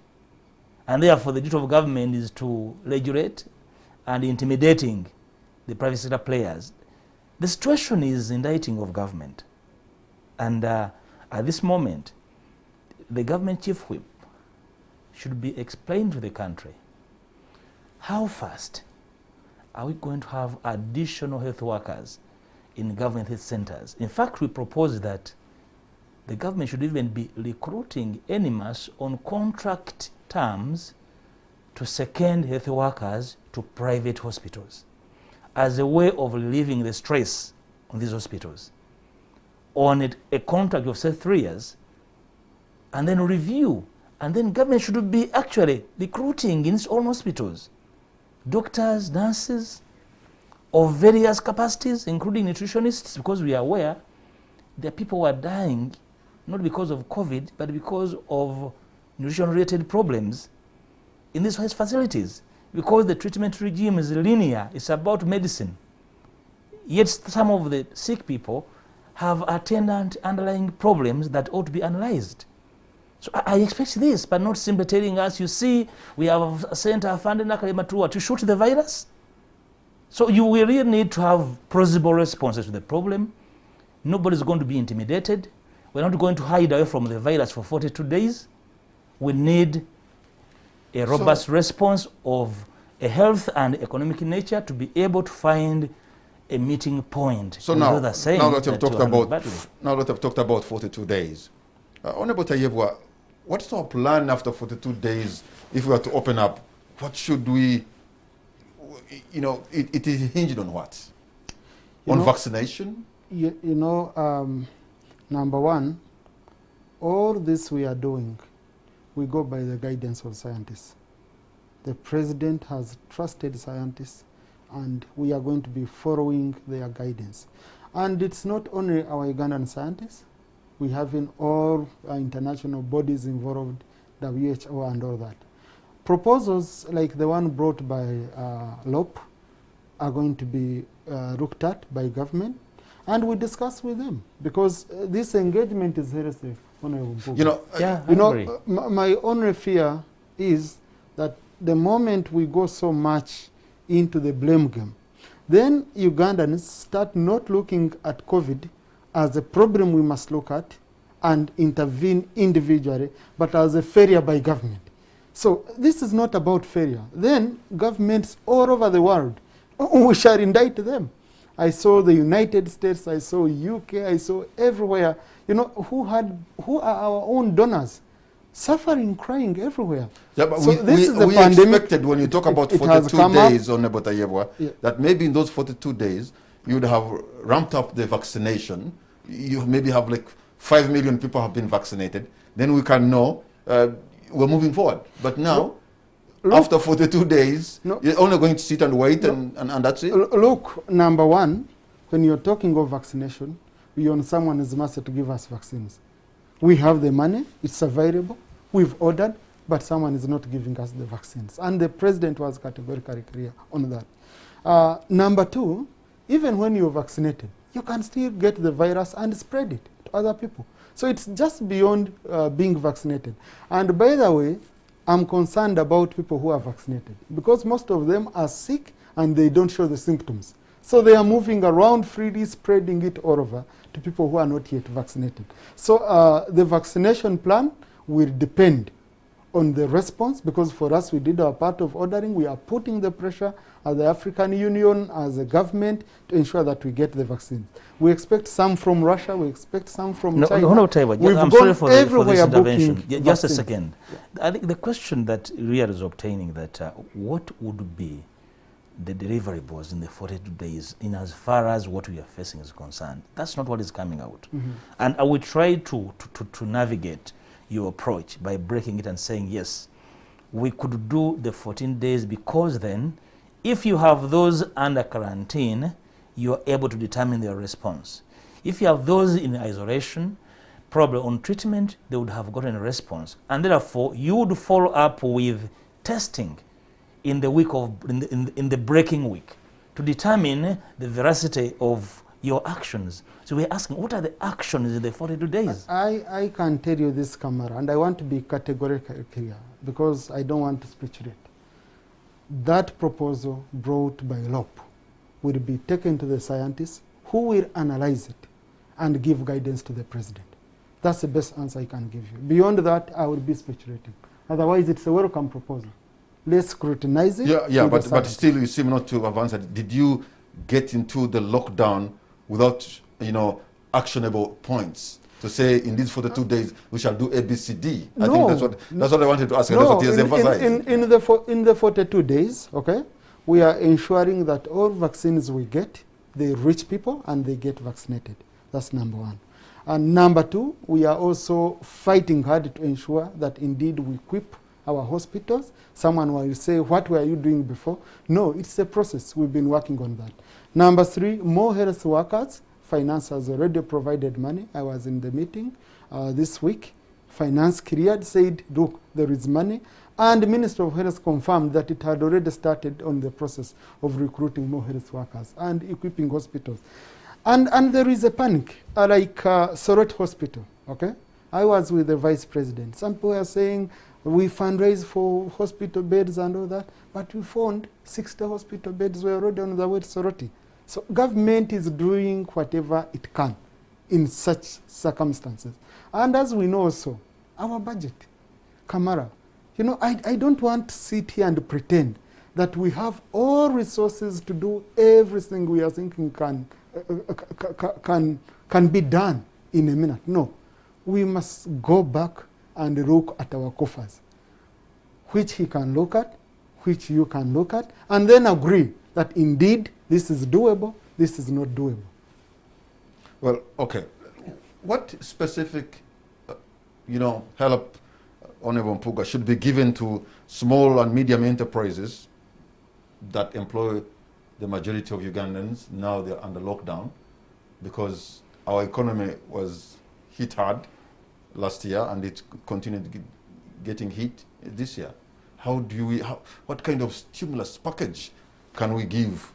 And therefore the duty of government is to regulate and intimidating the private sector players. The situation is indicting of government. And at this moment, the government chief whip should be explained to the country how fast are we going to have additional health workers in government health centers. In fact, we propose that the government should even be recruiting animals on contract terms to second health workers to private hospitals as a way of relieving the stress on these hospitals on a contract of say 3 years, and then review, and then government should be actually recruiting in its own hospitals doctors, nurses of various capacities, including nutritionists, because we are aware that people were dying not because of COVID, but because of nutrition-related problems in these health facilities, because the treatment regime is linear. It's about medicine. Yet some of the sick people have attendant underlying problems that ought to be analyzed. So I expect this, but not simply telling us, you see, we have sent our funding to shoot the virus. So you will really need to have plausible responses to the problem. Nobody's going to be intimidated. We're not going to hide away from the virus for 42 days. We need a robust response of a health and economic nature to be able to find a meeting point. So now that I've talked about 42 days, Honorable Tayebwa, what's our plan after 42 days if we are to open up? What should we, it is hinged on what? On vaccination? Number one, all this we are doing, we go by the guidance of scientists. The president has trusted scientists, and we are going to be following their guidance. And it's not only our Ugandan scientists. We have in all international bodies involved, WHO and all that. Proposals like the one brought by LOP are going to be looked at by government, and we discuss with them, because this engagement is very safe. My only fear is that the moment we go so much into the blame game, then Ugandans start not looking at COVID as a problem we must look at and intervene individually, but as a failure by government. So this is not about failure. Then governments all over the world we shall indict them. I saw the United States, I saw UK, I saw everywhere. You know, who are our own donors? Suffering, crying everywhere. Yeah, but so we expected, when you talk about 42 days on Tayebwa, that maybe in those 42 days, you would have ramped up the vaccination. You maybe have like 5 million people have been vaccinated. Then we can know we're moving forward. But now, after 42 days, you're only going to sit and wait and that's it? Look, number one, when you're talking of vaccination, we're on someone's mercy to give us vaccines. We have the money, it's available, we've ordered, but someone is not giving us the vaccines. And the president was categorically clear on that. Number two, even when you're vaccinated, you can still get the virus and spread it to other people. So it's just beyond being vaccinated. And by the way, I'm concerned about people who are vaccinated because most of them are sick and they don't show the symptoms. So they are moving around freely, spreading it all over to people who are not yet vaccinated. So the vaccination plan will depend on the response, because for us, we did our part of ordering. We are putting the pressure as the African Union, as a government, to ensure that we get the vaccine. We expect some from Russia. We expect some from China. No, Tayebwa, I'm sorry for this intervention. Just a second. Yeah. I think the question that Riyadh is obtaining, that what would be the deliverables in the 42 days in as far as what we are facing is concerned? That's not what is coming out. And I will try to navigate your approach by breaking it and saying, yes, we could do the 14 days because then if you have those under quarantine, you are able to determine their response. If you have those in isolation, probably on treatment, they would have gotten a response. And therefore, you would follow up with testing in the week of, in the breaking week to determine the veracity of your actions. So we're asking, what are the actions in the 42 days? I can tell you this, Kamara, and I want to be categorically clear because I don't want to speculate. That proposal brought by LOP will be taken to the scientists who will analyze it and give guidance to the president. That's the best answer I can give you. Beyond that, I will be speculating. Otherwise, it's a welcome proposal. Let's scrutinize it. Yeah, but still you seem not to have answered. Did you get into the lockdown without, actionable points to say in these 42 days we shall do A, B, C, D? I think that's what I wanted to ask. No, that's what he has emphasized. In the 42 days, okay, we are ensuring that all vaccines we get, they reach people and they get vaccinated. That's number one. And number two, we are also fighting hard to ensure that indeed we equip our hospitals. Someone will say, what were you doing before? No, it's a process. We've been working on that. Number three, more health workers. Finance has already provided money. I was in the meeting this week. Finance cleared, said, look, there is money. And the Minister of Health confirmed that it had already started on the process of recruiting more health workers and equipping hospitals. And there is a panic, like Sorot Hospital, okay? I was with the Vice President. Some people are saying, we fundraise for hospital beds and all that, but we found 60 hospital beds were already on the way to Soroti. So government is doing whatever it can in such circumstances. And as we know also, our budget, Kamara, I don't want to sit here and pretend that we have all resources to do everything we are thinking can be done in a minute. No, we must go back and look at our coffers, which he can look at, which you can look at, and then agree that indeed this is doable, this is not doable. Well, okay. What specific, help, Honorable Mpuuga, should be given to small and medium enterprises that employ the majority of Ugandans? Now they're under lockdown because our economy was hit hard last year and it continued getting hit this year. What kind of stimulus package can we give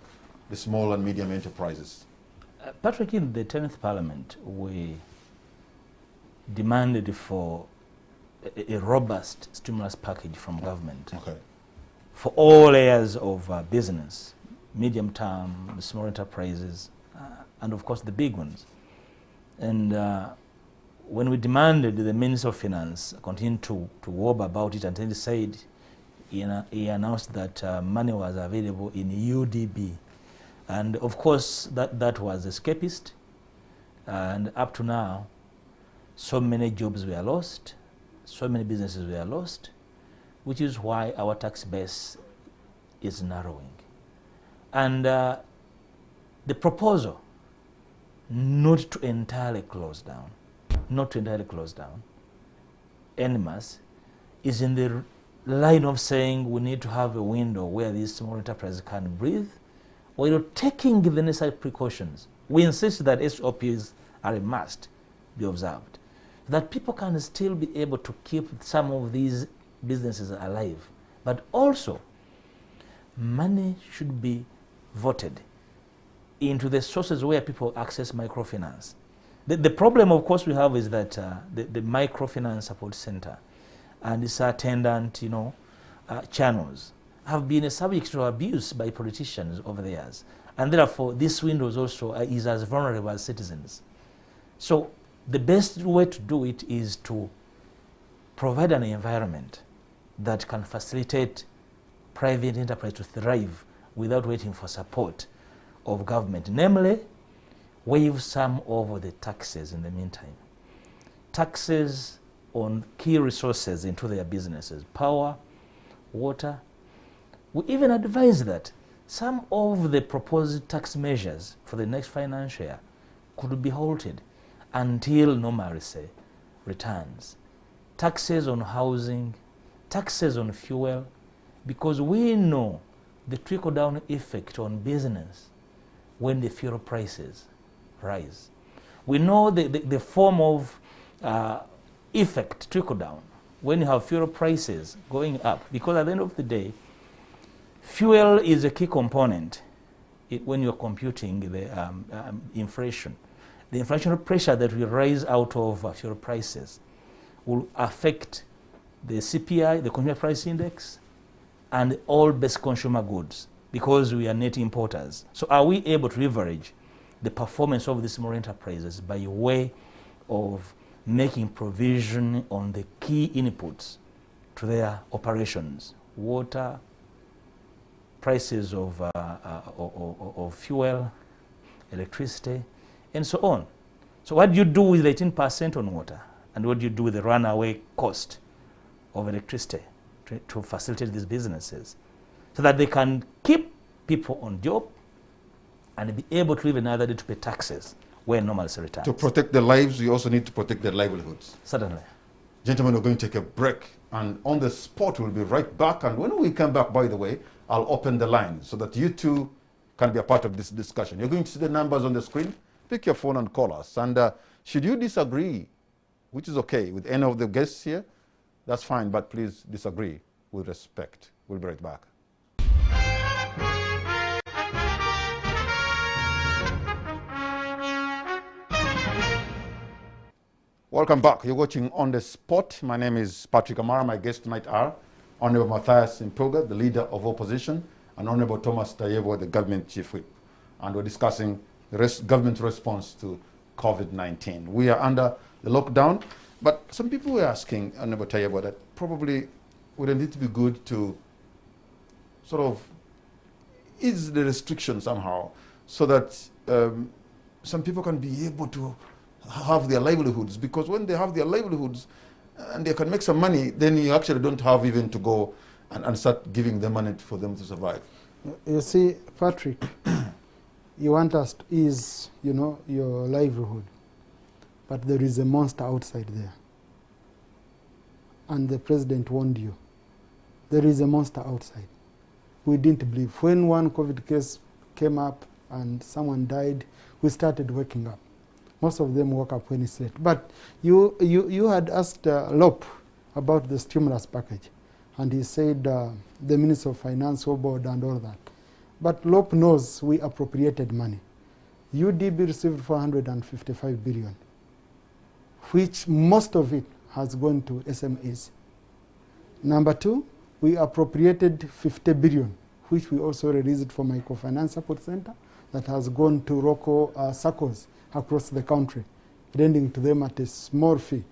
the small and medium enterprises? Patrick, in the 10th Parliament, we demanded for a robust stimulus package from government for all areas of business, medium term, small enterprises, and of course the big ones. And when we demanded, the Minister of Finance continued to warb about it, and then he said, he announced that money was available in UDB, And of course, that was escapist. And up to now, so many jobs were lost, so many businesses were lost, which is why our tax base is narrowing. And the proposal not to entirely close down, NMAS is in the line of saying we need to have a window where these small enterprises can breathe, while taking the necessary precautions. We insist that SOPs are a must be observed, that people can still be able to keep some of these businesses alive. But also, money should be voted into the sources where people access microfinance. The problem, of course, we have is that the microfinance support center and its attendant, channels have been a subject to abuse by politicians over the years. And therefore, this window also is as vulnerable as citizens. So the best way to do it is to provide an environment that can facilitate private enterprise to thrive without waiting for support of government. Namely, waive some of the taxes in the meantime. Taxes on key resources into their businesses, power, water. We even advise that some of the proposed tax measures for the next financial year could be halted until normalcy returns. Taxes on housing, taxes on fuel, because we know the trickle-down effect on business when the fuel prices rise. We know the form of effect, trickle-down, when you have fuel prices going up, because at the end of the day, fuel is a key component when you're computing the inflation. The inflationary pressure that will rise out of fuel prices will affect the CPI, the consumer price index, and all basic consumer goods, because we are net importers. So are we able to leverage the performance of these small enterprises by way of making provision on the key inputs to their operations? Water, prices of fuel, electricity, and so on. So what do you do with 18% on water? And what do you do with the runaway cost of electricity to facilitate these businesses so that they can keep people on job and be able to live another day to pay taxes when normalcy returns? To protect their lives, you also need to protect their livelihoods. Certainly. Gentlemen, we're going to take a break, and on the spot we'll be right back. And when we come back, by the way, I'll open the line so that you too can be a part of this discussion. You're going to see the numbers on the screen. Pick your phone and call us. And should you disagree, which is okay, with any of the guests here, that's fine, but please disagree with respect. We'll be right back. Welcome back. You're watching On the Spot. My name is Patrick Amara. My guests tonight are Honorable Matthias Mpuuga, the leader of opposition, and Honorable Thomas Tayebwa, the government chief whip. And we're discussing the government response to COVID-19. We are under the lockdown, but some people were asking Honorable Tayebwa that probably wouldn't it be good to sort of ease the restriction somehow so that some people can be able to have their livelihoods, because when they have their livelihoods and they can make some money, then you actually don't have even to go and start giving them money for them to survive. You see, Patrick, you want us to ease, your livelihood, but there is a monster outside there. And the president warned you. There is a monster outside. We didn't believe. When one COVID case came up and someone died, we started waking up. Most of them woke up when it's late. But you had asked Lop about the stimulus package, and he said the Minister of Finance, board, and all that. But Lop knows we appropriated money. UDB received 455 billion, which most of it has gone to SMEs. Number two, we appropriated 50 billion, which we also released for microfinance support center, that has gone to local SACCOs across the country, lending to them at a small fee.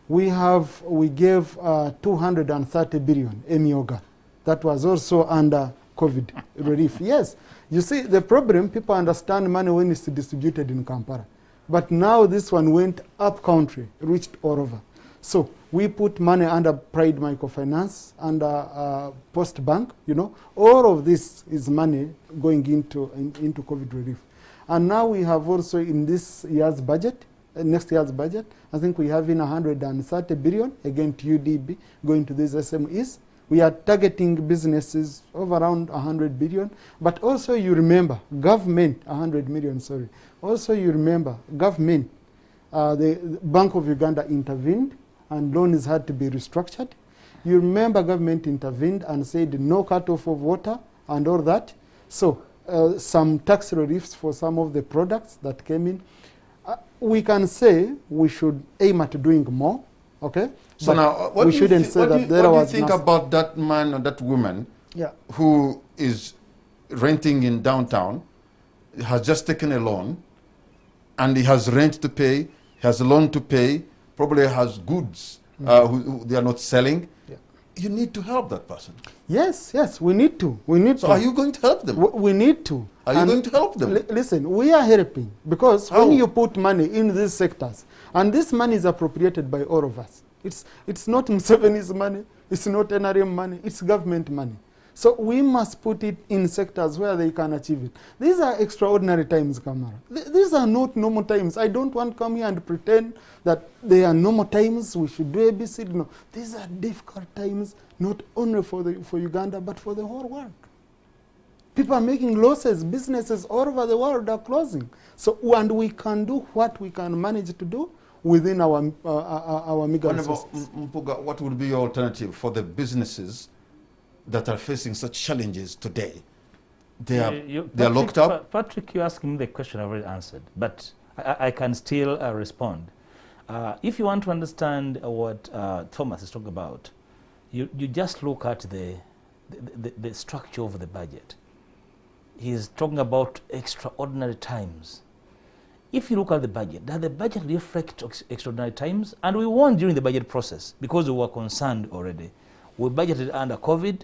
We gave 230 billion Mpuuga. That was also under COVID relief. Yes. You see, the problem, people understand money when it's distributed in Kampala. But now this one went up country, reached all over. So we put money under Pride Microfinance, under Post Bank, you know. All of this is money going into COVID relief. And now we have also in this year's budget, next year's budget, I think we have in 130 billion, again to UDB, going to these SMEs. We are targeting businesses of around 100 billion. But also you remember, government, 100 million, sorry. Also you remember, government, the Bank of Uganda intervened and loans had to be restructured. You remember government intervened and said no cut-off of water and all that. So some tax reliefs for some of the products that came in. We can say we should aim at doing more, okay? So but now, what we do shouldn't say that there was. What do you think about that man or that woman who is renting in downtown, has just taken a loan, and he has rent to pay, has a loan to pay, probably has goods who they are not selling? Yeah. You need to help that person. Yes, yes, we need to. We need So to. are you going to help them? We need to. Are you going to help them? Listen, we are helping because How? when you put money in these sectors, and this money is appropriated by all of us. It's not Museveni's money, it's not NRM money, it's government money. So we must put it in sectors where they can achieve it. These are extraordinary times, Kamara. These are not normal times. I don't want to come here and pretend that they are normal times, we should do ABC. No, these are difficult times, not only for Uganda, but for the whole world. People are making losses, businesses all over the world are closing. So, and we can do what we can manage to do within our meager resources. Mpuuga, what would be your alternative for the businesses that are facing such challenges today? They are locked up? Patrick, you asked me the question I already answered, but I can still respond. If you want to understand what Thomas is talking about, you just look at the structure of the budget. He's talking about extraordinary times. If you look at the budget, does the budget reflect extraordinary times? And we warned during the budget process because we were concerned already. We budgeted under COVID.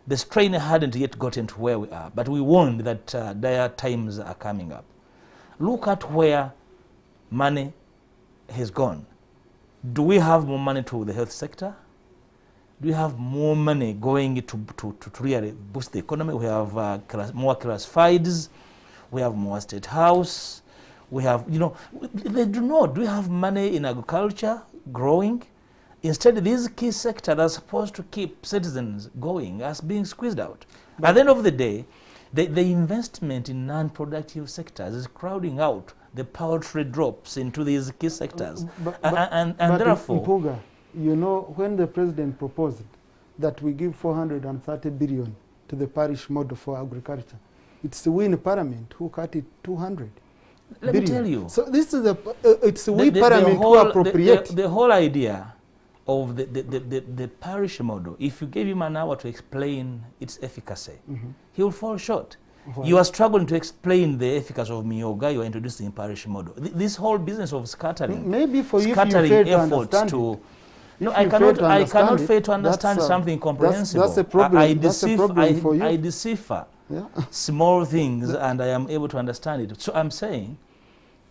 The strain hadn't yet gotten to where we are, but we warned that dire times are coming up. Look at where money has gone. Do we have more money to the health sector? Do we have more money going to really boost the economy? We have more classifieds. We have more state house. We have, you know, they do not. Do we have money in agriculture growing? Instead, these key sectors are supposed to keep citizens going as being squeezed out. But at the end of the day, the investment in non-productive sectors is crowding out the poultry drops into these key sectors. And therefore, Mpuuga, you know, when the president proposed that we give 430 billion to the parish model for agriculture, it's we in Parliament who cut it 200 let billion. me tell you. So this is it's we Parliament who appropriate. The whole idea of the parish model, if you gave him an hour to explain its efficacy, he will fall short. Why? You are struggling to explain the efficacy of Mpuuga. You are introducing parish model. This whole business of scattering, maybe for you, scattering if you fail efforts to understand to. No, If I you fail to cannot understand fail to it, understand something incomprehensible. That's a problem. That's a problem for you. I decipher Yeah. small things and I am able to understand it. So I'm saying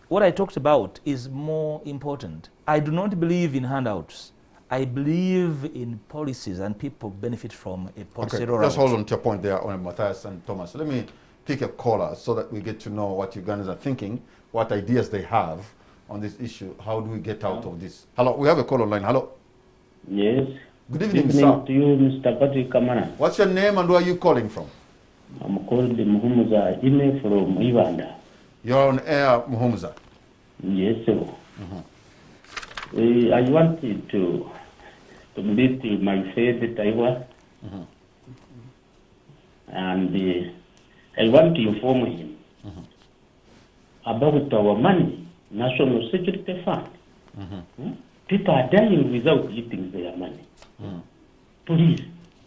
what I talked about is more important. I do not believe in handouts. I believe in policies and people benefit from a policy rollout. Just hold on to your point there on Matthias and Thomas. Let me pick a caller so that we get to know what Ugandans are thinking, what ideas they have on this issue. How do we get out of this? Hello, we have a call online. Hello. Yes. Good evening, sir. To you, Mr. Patrick Kamara. What's your name and where are you calling from? I'm called Mpuuga Ime from Uganda. You're on air, Mpuuga. Yes, sir. I wanted to meet my friend Tayebwa, and I want to inform him about our money, National Security Fund. People are dying without eating their money. Please,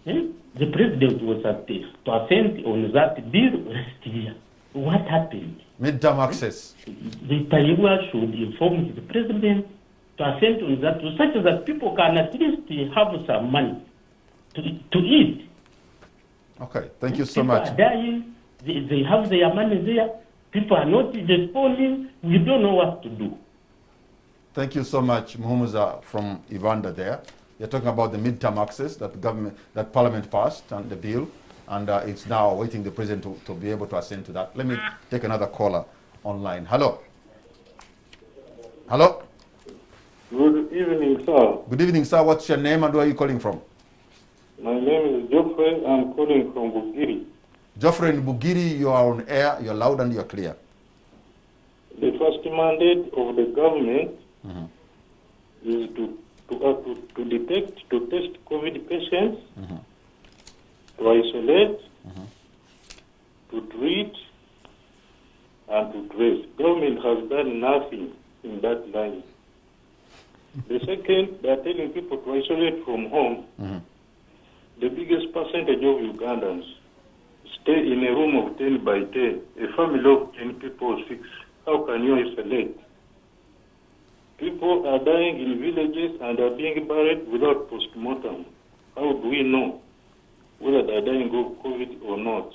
the president was at the percent on that bill last year. What happened? Mid-term access. The Tayebwa should inform the president to assent on that, such that people can at least have some money to eat. Okay, thank you so People much. are dying. They have their money there. People are not responding. We don't know what to do. Thank you so much, Mpuuga from Uganda there. You're talking about the midterm access that Parliament passed and the bill, and it's now awaiting the President to be able to assent to that. Let me take another caller online. Hello. Hello. Good evening, sir. Good evening, sir. What's your name and where are you calling from? My name is Geoffrey. I'm calling from Bugiri. Geoffrey in Bugiri, you are on air. You're loud and you're clear. The first mandate of the government is to detect, to test COVID patients, to isolate, to treat, and to trace. Government has done nothing in that line. The second, they are telling people to isolate from home. The biggest percentage of Ugandans stay in a room of 10 by 10. A family of 10 people, 6. How can you isolate? People are dying in villages and are being buried without post-mortem. How do we know whether they are dying of COVID or not?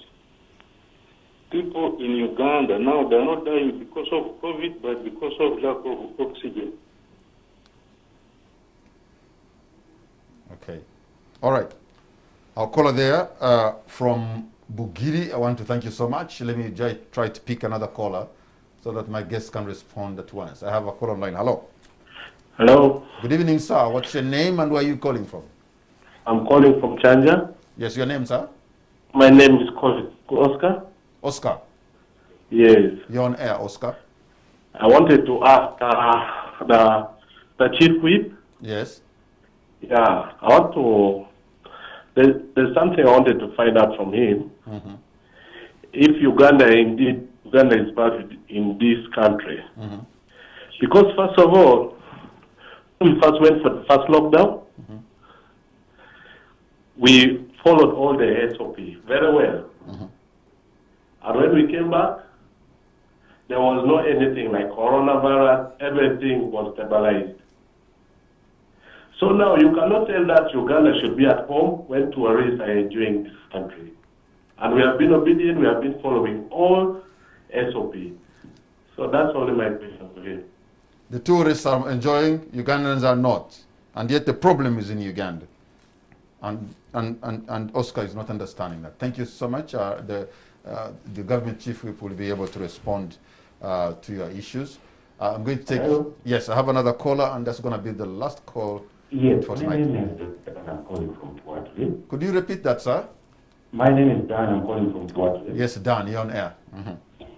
People in Uganda now, they are not dying because of COVID, but because of lack of oxygen. Okay. All right. Our caller there from Bugiri, I want to thank you so much. Let me try to pick another caller so that my guests can respond at once. I have a caller online. Hello. Hello. Good evening, sir. What's your name and where are you calling from? I'm calling from Chanja. Yes, your name, sir? My name is Oscar. Oscar. Yes. You're on air, Oscar. I wanted to ask the chief whip. Yes. Yeah, I want to. There's something I wanted to find out from him. If Uganda is part in this country, because first of all, when we first went for the first lockdown, we followed all the SOP very well. And when we came back, there was no anything like coronavirus. Everything was stabilized. So now you cannot tell that Uganda should be at home when tourists are enjoying this country. And we have been obedient, we have been following all SOP. So that's only my question for him. The tourists are enjoying, Ugandans are not. And yet the problem is in Uganda. And Oscar is not understanding that. Thank you so much. The government chief whip will be able to respond to your issues. I'm going to take, yes, I have another caller and that's going to be the last call. Yes, for my tonight. name is Dan. I'm calling from Tayebwa. Could you repeat that, sir? My name is Dan. I'm calling from Tayebwa. Yes, Dan, you're on air.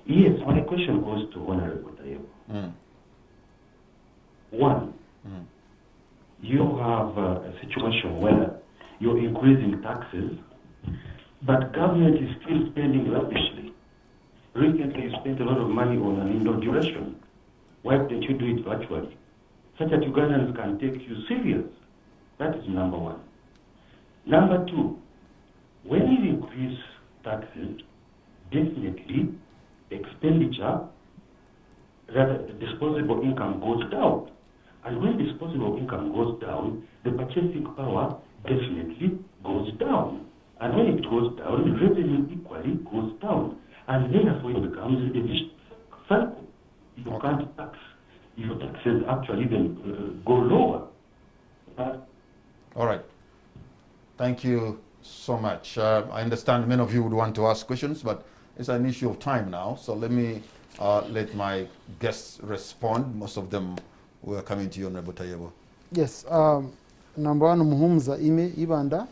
Yes, my question goes to Honorable Tayebwa. One, you have a situation where you're increasing taxes, but government is still spending lavishly. Recently, you spent a lot of money on an inauguration. Why didn't you do it virtually? Such that Ugandans can take you serious. That is number one. Number two, when you increase taxes, definitely expenditure, rather disposable income goes down. And when disposable income goes down, the purchasing power definitely goes down. And when it goes down, revenue equally goes down. And then that's when it becomes a vicious cycle. You can't tax. Your taxes actually then go lower. All right. Thank you so much. I understand many of you would want to ask questions, but it's an issue of time now. So let me let my guests respond. Most of them were coming to you, Honorable Tayebwa. Yes. Number one, Mpuuga Ibanda.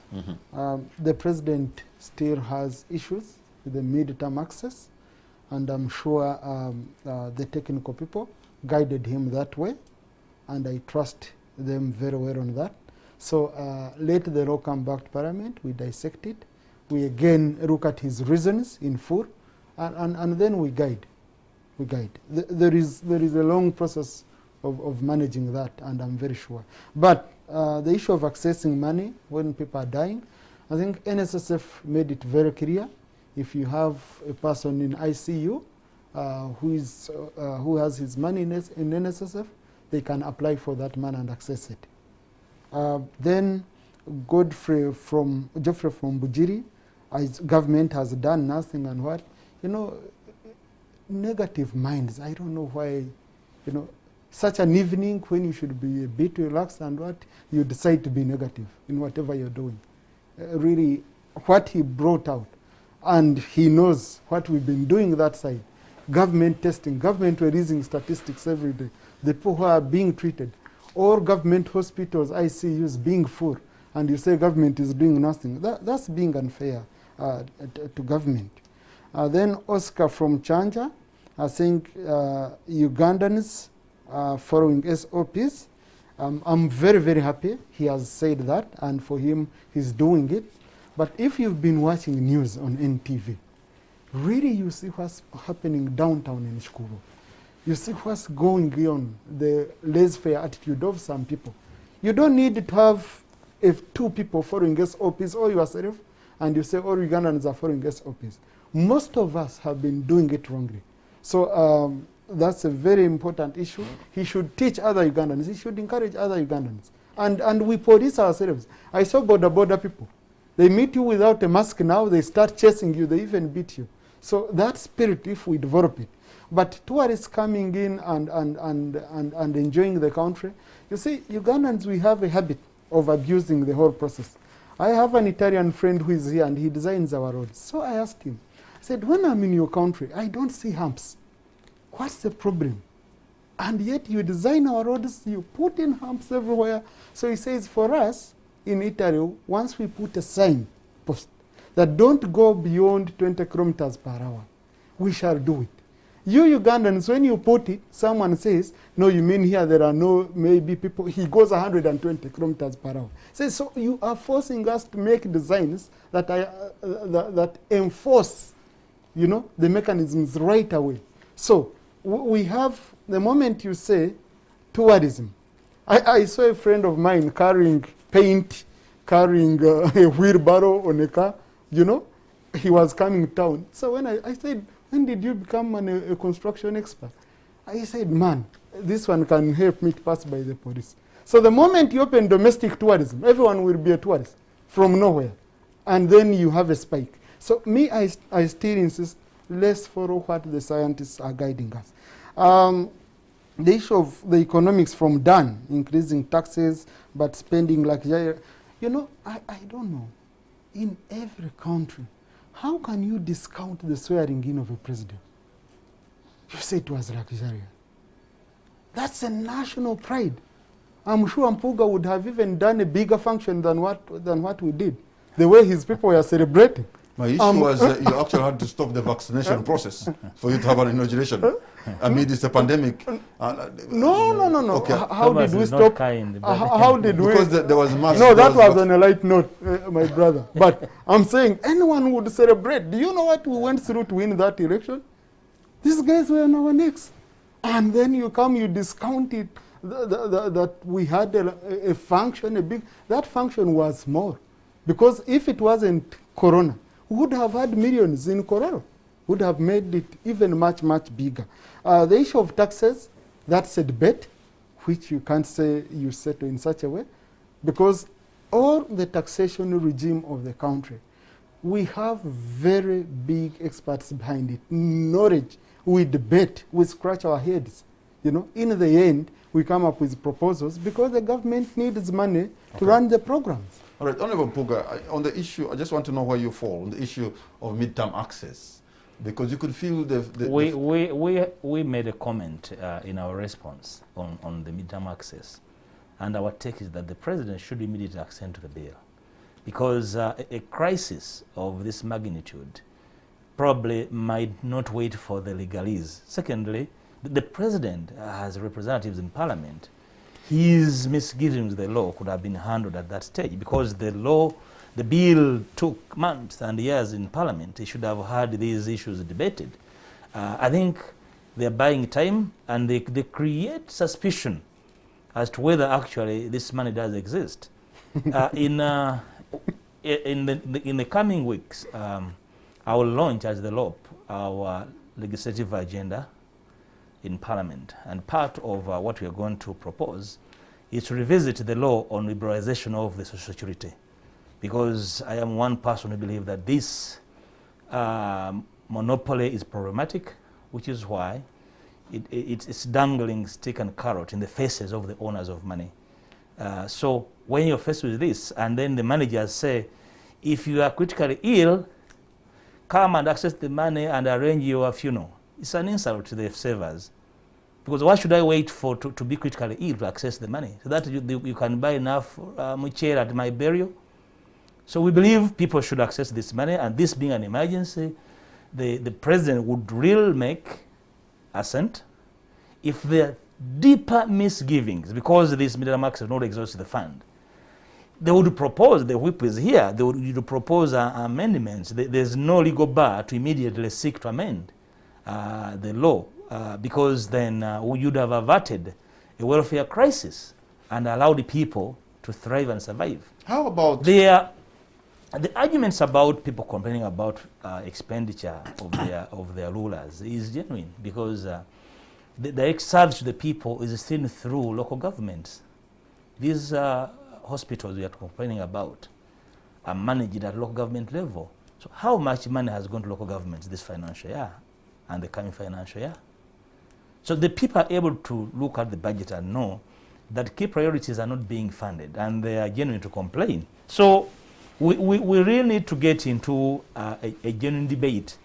The president still has issues with the midterm access, and I'm sure the technical people guided him that way, and I trust them very well on that. So let the law come back to Parliament, we dissect it, we again look at his reasons in full, and then we guide. There is a long process of managing that, and I'm very sure. But the issue of accessing money when people are dying, I think NSSF made it very clear. If you have a person in ICU who has his money in NSSF, they can apply for that money and access it. Then Geoffrey from Bugiri, government has done nothing and what. You know, negative minds. I don't know why, you know, such an evening when you should be a bit relaxed and what, you decide to be negative in whatever you're doing. Really, what he brought out, and he knows what we've been doing that side. Government testing, government releasing statistics every day. The people who are being treated, or government hospitals, ICUs being full, and you say government is doing nothing. That's being unfair to government. Then Oscar from Chanja, I think Ugandans following SOPs. I'm very, very happy he has said that, and for him, he's doing it. But if you've been watching news on NTV, really you see what's happening downtown in Shukuru. You see what's going on, the laissez-faire attitude of some people. You don't need to have two people following SOPs or yourself, and you say all Ugandans are following SOPs. Most of us have been doing it wrongly. So that's a very important issue. He should teach other Ugandans. He should encourage other Ugandans. And we police ourselves. I saw border people. They meet you without a mask now. They start chasing you. They even beat you. So that spirit, if we develop it. But tourists coming in and enjoying the country. You see, Ugandans, we have a habit of abusing the whole process. I have an Italian friend who is here, and he designs our roads. So I asked him, I said, when I'm in your country, I don't see humps. What's the problem? And yet you design our roads, you put in humps everywhere. So he says, for us in Italy, once we put a sign post that don't go beyond 20 kilometers per hour, we shall do it. You Ugandans, when you put it, someone says, no, you mean here there are no, maybe people, he goes 120 kilometers per hour. So you are forcing us to make designs that, that enforce, you know, the mechanisms right away. So we have, the moment you say tourism, I saw a friend of mine carrying paint, carrying a wheelbarrow on a car, you know, he was coming town. So when I said, when did you become a construction expert? I said, man, this one can help me to pass by the police. So the moment you open domestic tourism, everyone will be a tourist from nowhere. And then you have a spike. So me, I still insist, let's follow what the scientists are guiding us. The issue of the economics from Dan, increasing taxes, but spending like, you know, I don't know. In every country, how can you discount the swearing in of a president? You say it was luxurious. That's a national pride. I'm sure Mpuuga would have even done a bigger function than what we did. The way his people were celebrating. My issue was you actually had to stop the vaccination process for you to have an inauguration amid this pandemic. No. Okay. How did we stop? How did we? Because there was mass. No, that was on a light note, my brother. But I'm saying anyone would celebrate. Do you know what we went through to win that election? These guys were on our necks. And then you come, you discount it, that we had a function, that function was small. Because if it wasn't Corona, we would have had millions in Corona, would have made it even much, much bigger. The issue of taxes, that's a debate, which you can't say you settle in such a way, because all the taxation regime of the country, we have very big experts behind it, knowledge. We debate, we scratch our heads. You know, in the end, we come up with proposals because the government needs money to run the programs. All right, Honorable Mpuuga, on the issue, I just want to know where you fall on the issue of midterm access, because you could feel we made a comment in our response on the midterm access, and our take is that the president should immediately accede to the bill, because a crisis of this magnitude probably might not wait for the legalese. Secondly, the president has representatives in parliament. His misgivings with the law could have been handled at that stage, because the bill took months and years in parliament. He should have had these issues debated. I think they're buying time, and they create suspicion as to whether actually this money does exist. In the coming weeks, I will launch as the LOP our legislative agenda in Parliament, and part of what we are going to propose is to revisit the law on liberalization of the social security, because I am one person who believes that this monopoly is problematic, which is why it's dangling stick and carrot in the faces of the owners of money. So when you're faced with this, and then the managers say, if you are critically ill, come and access the money and arrange your funeral. It's an insult to the savers. Because why should I wait to be critically ill to access the money? So that you can buy enough muchera at my burial. So we believe people should access this money, and this being an emergency, the president would really make assent if there are deeper misgivings, because these middle marks have not exhausted the fund. They would propose, the whip is here, they would propose amendments. There's no legal bar to immediately seek to amend the law, because then you'd have averted a welfare crisis and allowed people to thrive and survive. How about the arguments about people complaining about expenditure of their rulers is genuine, because the direct service to the people is seen through local governments. These hospitals we are complaining about are managed at local government level. So how much money has gone to local governments this financial year and the coming financial year? So the people are able to look at the budget and know that key priorities are not being funded, and they are genuine to complain. So we really need to get into a genuine debate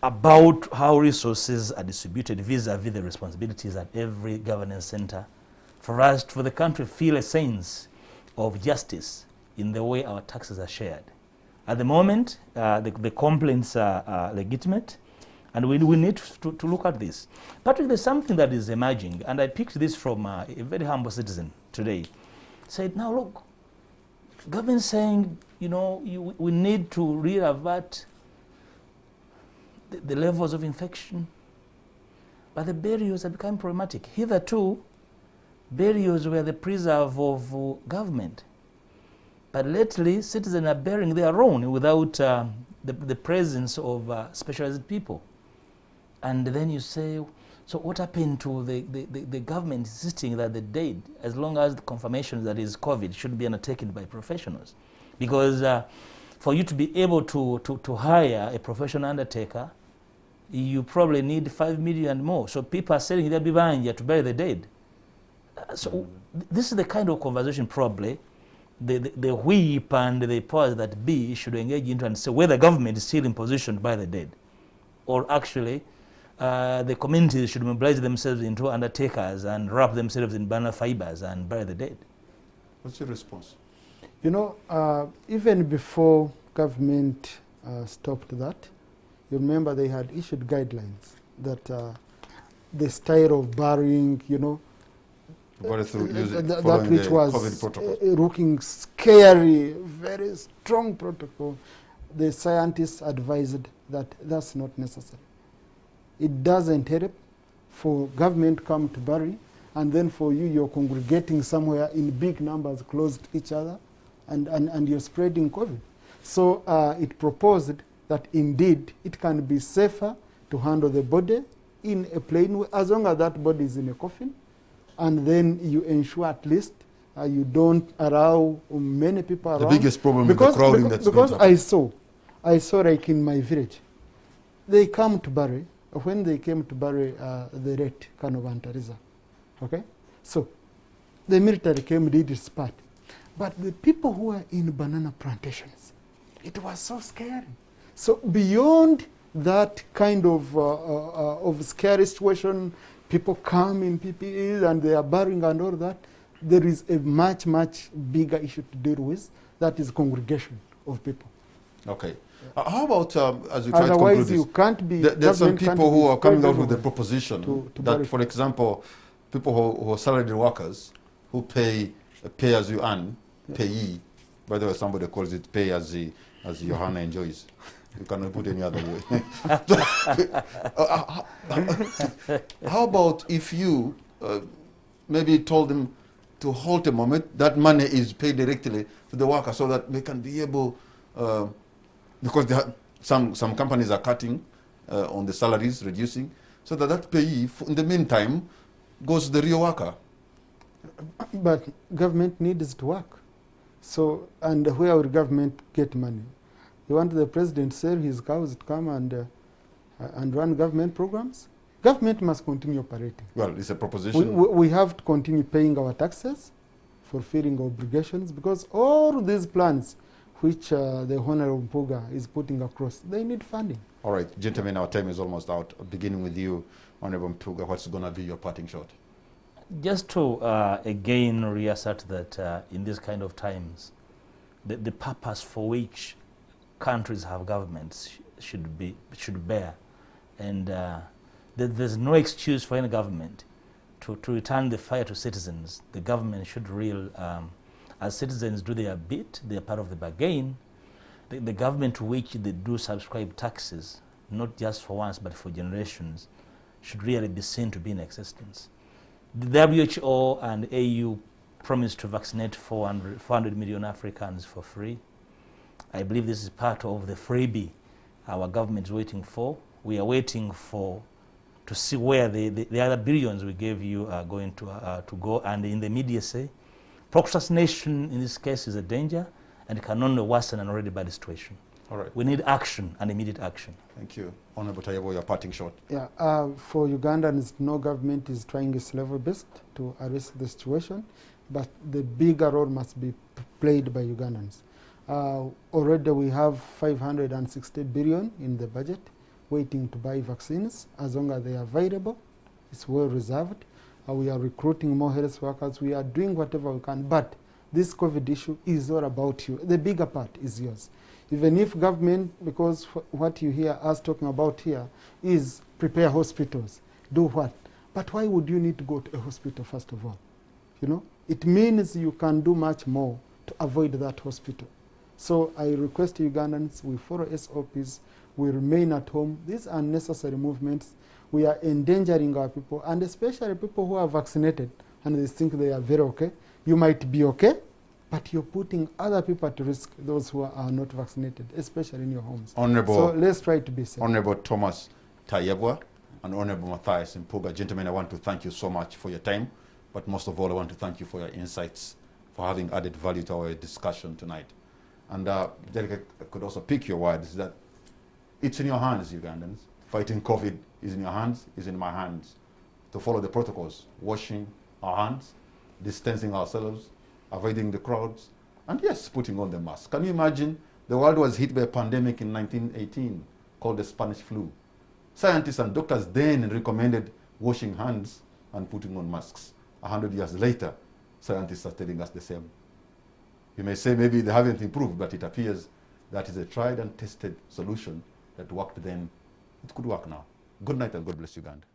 about how resources are distributed vis-a-vis the responsibilities at every governance center, for the country to feel a sense of justice in the way our taxes are shared. At the moment, the complaints are legitimate, and we need to look at this. Patrick, there's something that is emerging, and I picked this from a very humble citizen today. Said, now look, government saying, you know, we need to re-avert the levels of infection, but the burials are becoming problematic. Hitherto, burials were the preserve of government, but lately citizens are burying their own without the presence of specialized people. And then you say, so what happened to the government insisting that the dead, as long as the confirmation that is COVID, should be undertaken by professionals? Because for you to be able to hire a professional undertaker, you probably need 5 million more. So people are selling their bibanja to bury the dead. So this is the kind of conversation probably the whip and the powers that be should engage into, and say whether government is still in position to buy the dead, or actually the communities should mobilize themselves into undertakers and wrap themselves in banner fibers and bury the dead. What's your response? You know, even before government stopped that, you remember they had issued guidelines that the style of burying, you know, that which was looking scary, very strong protocol. The scientists advised that that's not necessary. It doesn't help for government to come to bury, and then for you, you're congregating somewhere in big numbers close to each other, and you're spreading COVID. So it proposed that indeed it can be safer to handle the body in a plain way, as long as that body is in a coffin, and then you ensure at least you don't allow many people around. The biggest problem is the crowding that's been happening. Because I saw like in my village, they come to bury, when they came to bury the late Kanobantariza, okay? So the military came, did its part. But the people who were in banana plantations, it was so scary. So beyond that kind of scary situation, people come in PPEs and they are burying and all that, there is a much, much bigger issue to deal with, that is congregation of people. Okay. How about, as we try to conclude Otherwise, this, you can't be... There's some people who are coming out with the proposition to that, for example, people who are salaried workers who pay as you earn, payee. By the way, somebody calls it pay as Johanna enjoys. You cannot put any other way. How about if you maybe told them to halt a moment, that money is paid directly to the worker so that they can be able, because they have, some companies are cutting on the salaries, reducing, so that payee, in the meantime, goes to the real worker. But government needs to work. So, and where will government get money? You want the president to sell his cows to come and run government programs? Government must continue operating. Well, it's a proposition. We have to continue paying our taxes, fulfilling obligations, because all these plans which the Honorable Mpuuga is putting across, they need funding. All right, gentlemen, our time is almost out. Beginning with you, Honorable Mpuuga, what's going to be your parting shot? Just to again reassert that in these kind of times, the purpose for which countries have governments should bear, and there's no excuse for any government to return the fire to citizens. The government should as citizens do their bit, they're part of the bargain. The government to which they do subscribe taxes, not just for once but for generations, should really be seen to be in existence. The WHO and AU promised to vaccinate 400 million Africans for free. I believe this is part of the freebie our government is waiting for. We are waiting to see where the other billions we gave you are going to go. And in the immediacy, procrastination in this case is a danger and it can only worsen an already bad situation. All right. We need action and immediate action. Thank you. Honorable Tayebwa, your parting shot. Yeah, for Ugandans, no government is trying its level best to arrest the situation, but the bigger role must be played by Ugandans. Already we have 560 billion in the budget waiting to buy vaccines. As long as they are available, it's well reserved. We are recruiting more health workers. We are doing whatever we can, but this COVID issue is all about you. The bigger part is yours. Even if government, because what you hear us talking about here is prepare hospitals, do what? But why would you need to go to a hospital first of all? You know, it means you can do much more to avoid that hospital. So I request Ugandans, we follow SOPs, we remain at home. These unnecessary movements, we are endangering our people, and especially people who are vaccinated and they think they are very okay. You might be okay, but you're putting other people at risk, those who are not vaccinated, especially in your homes. Honorable, so let's try to be safe. Honorable Thomas Tayebwa and Honorable Matthias Mpuuga, gentlemen, I want to thank you so much for your time, but most of all, I want to thank you for your insights, for having added value to our discussion tonight. And Derek, I could also pick your words that it's in your hands, Ugandans. Fighting COVID is in your hands, is in my hands. To follow the protocols, washing our hands, distancing ourselves, avoiding the crowds, and yes, putting on the mask. Can you imagine? The world was hit by a pandemic in 1918 called the Spanish flu. Scientists and doctors then recommended washing hands and putting on masks. 100 years later, scientists are telling us the same. You may say maybe they haven't improved, but it appears that is a tried and tested solution that worked then. It could work now. Good night and God bless Uganda.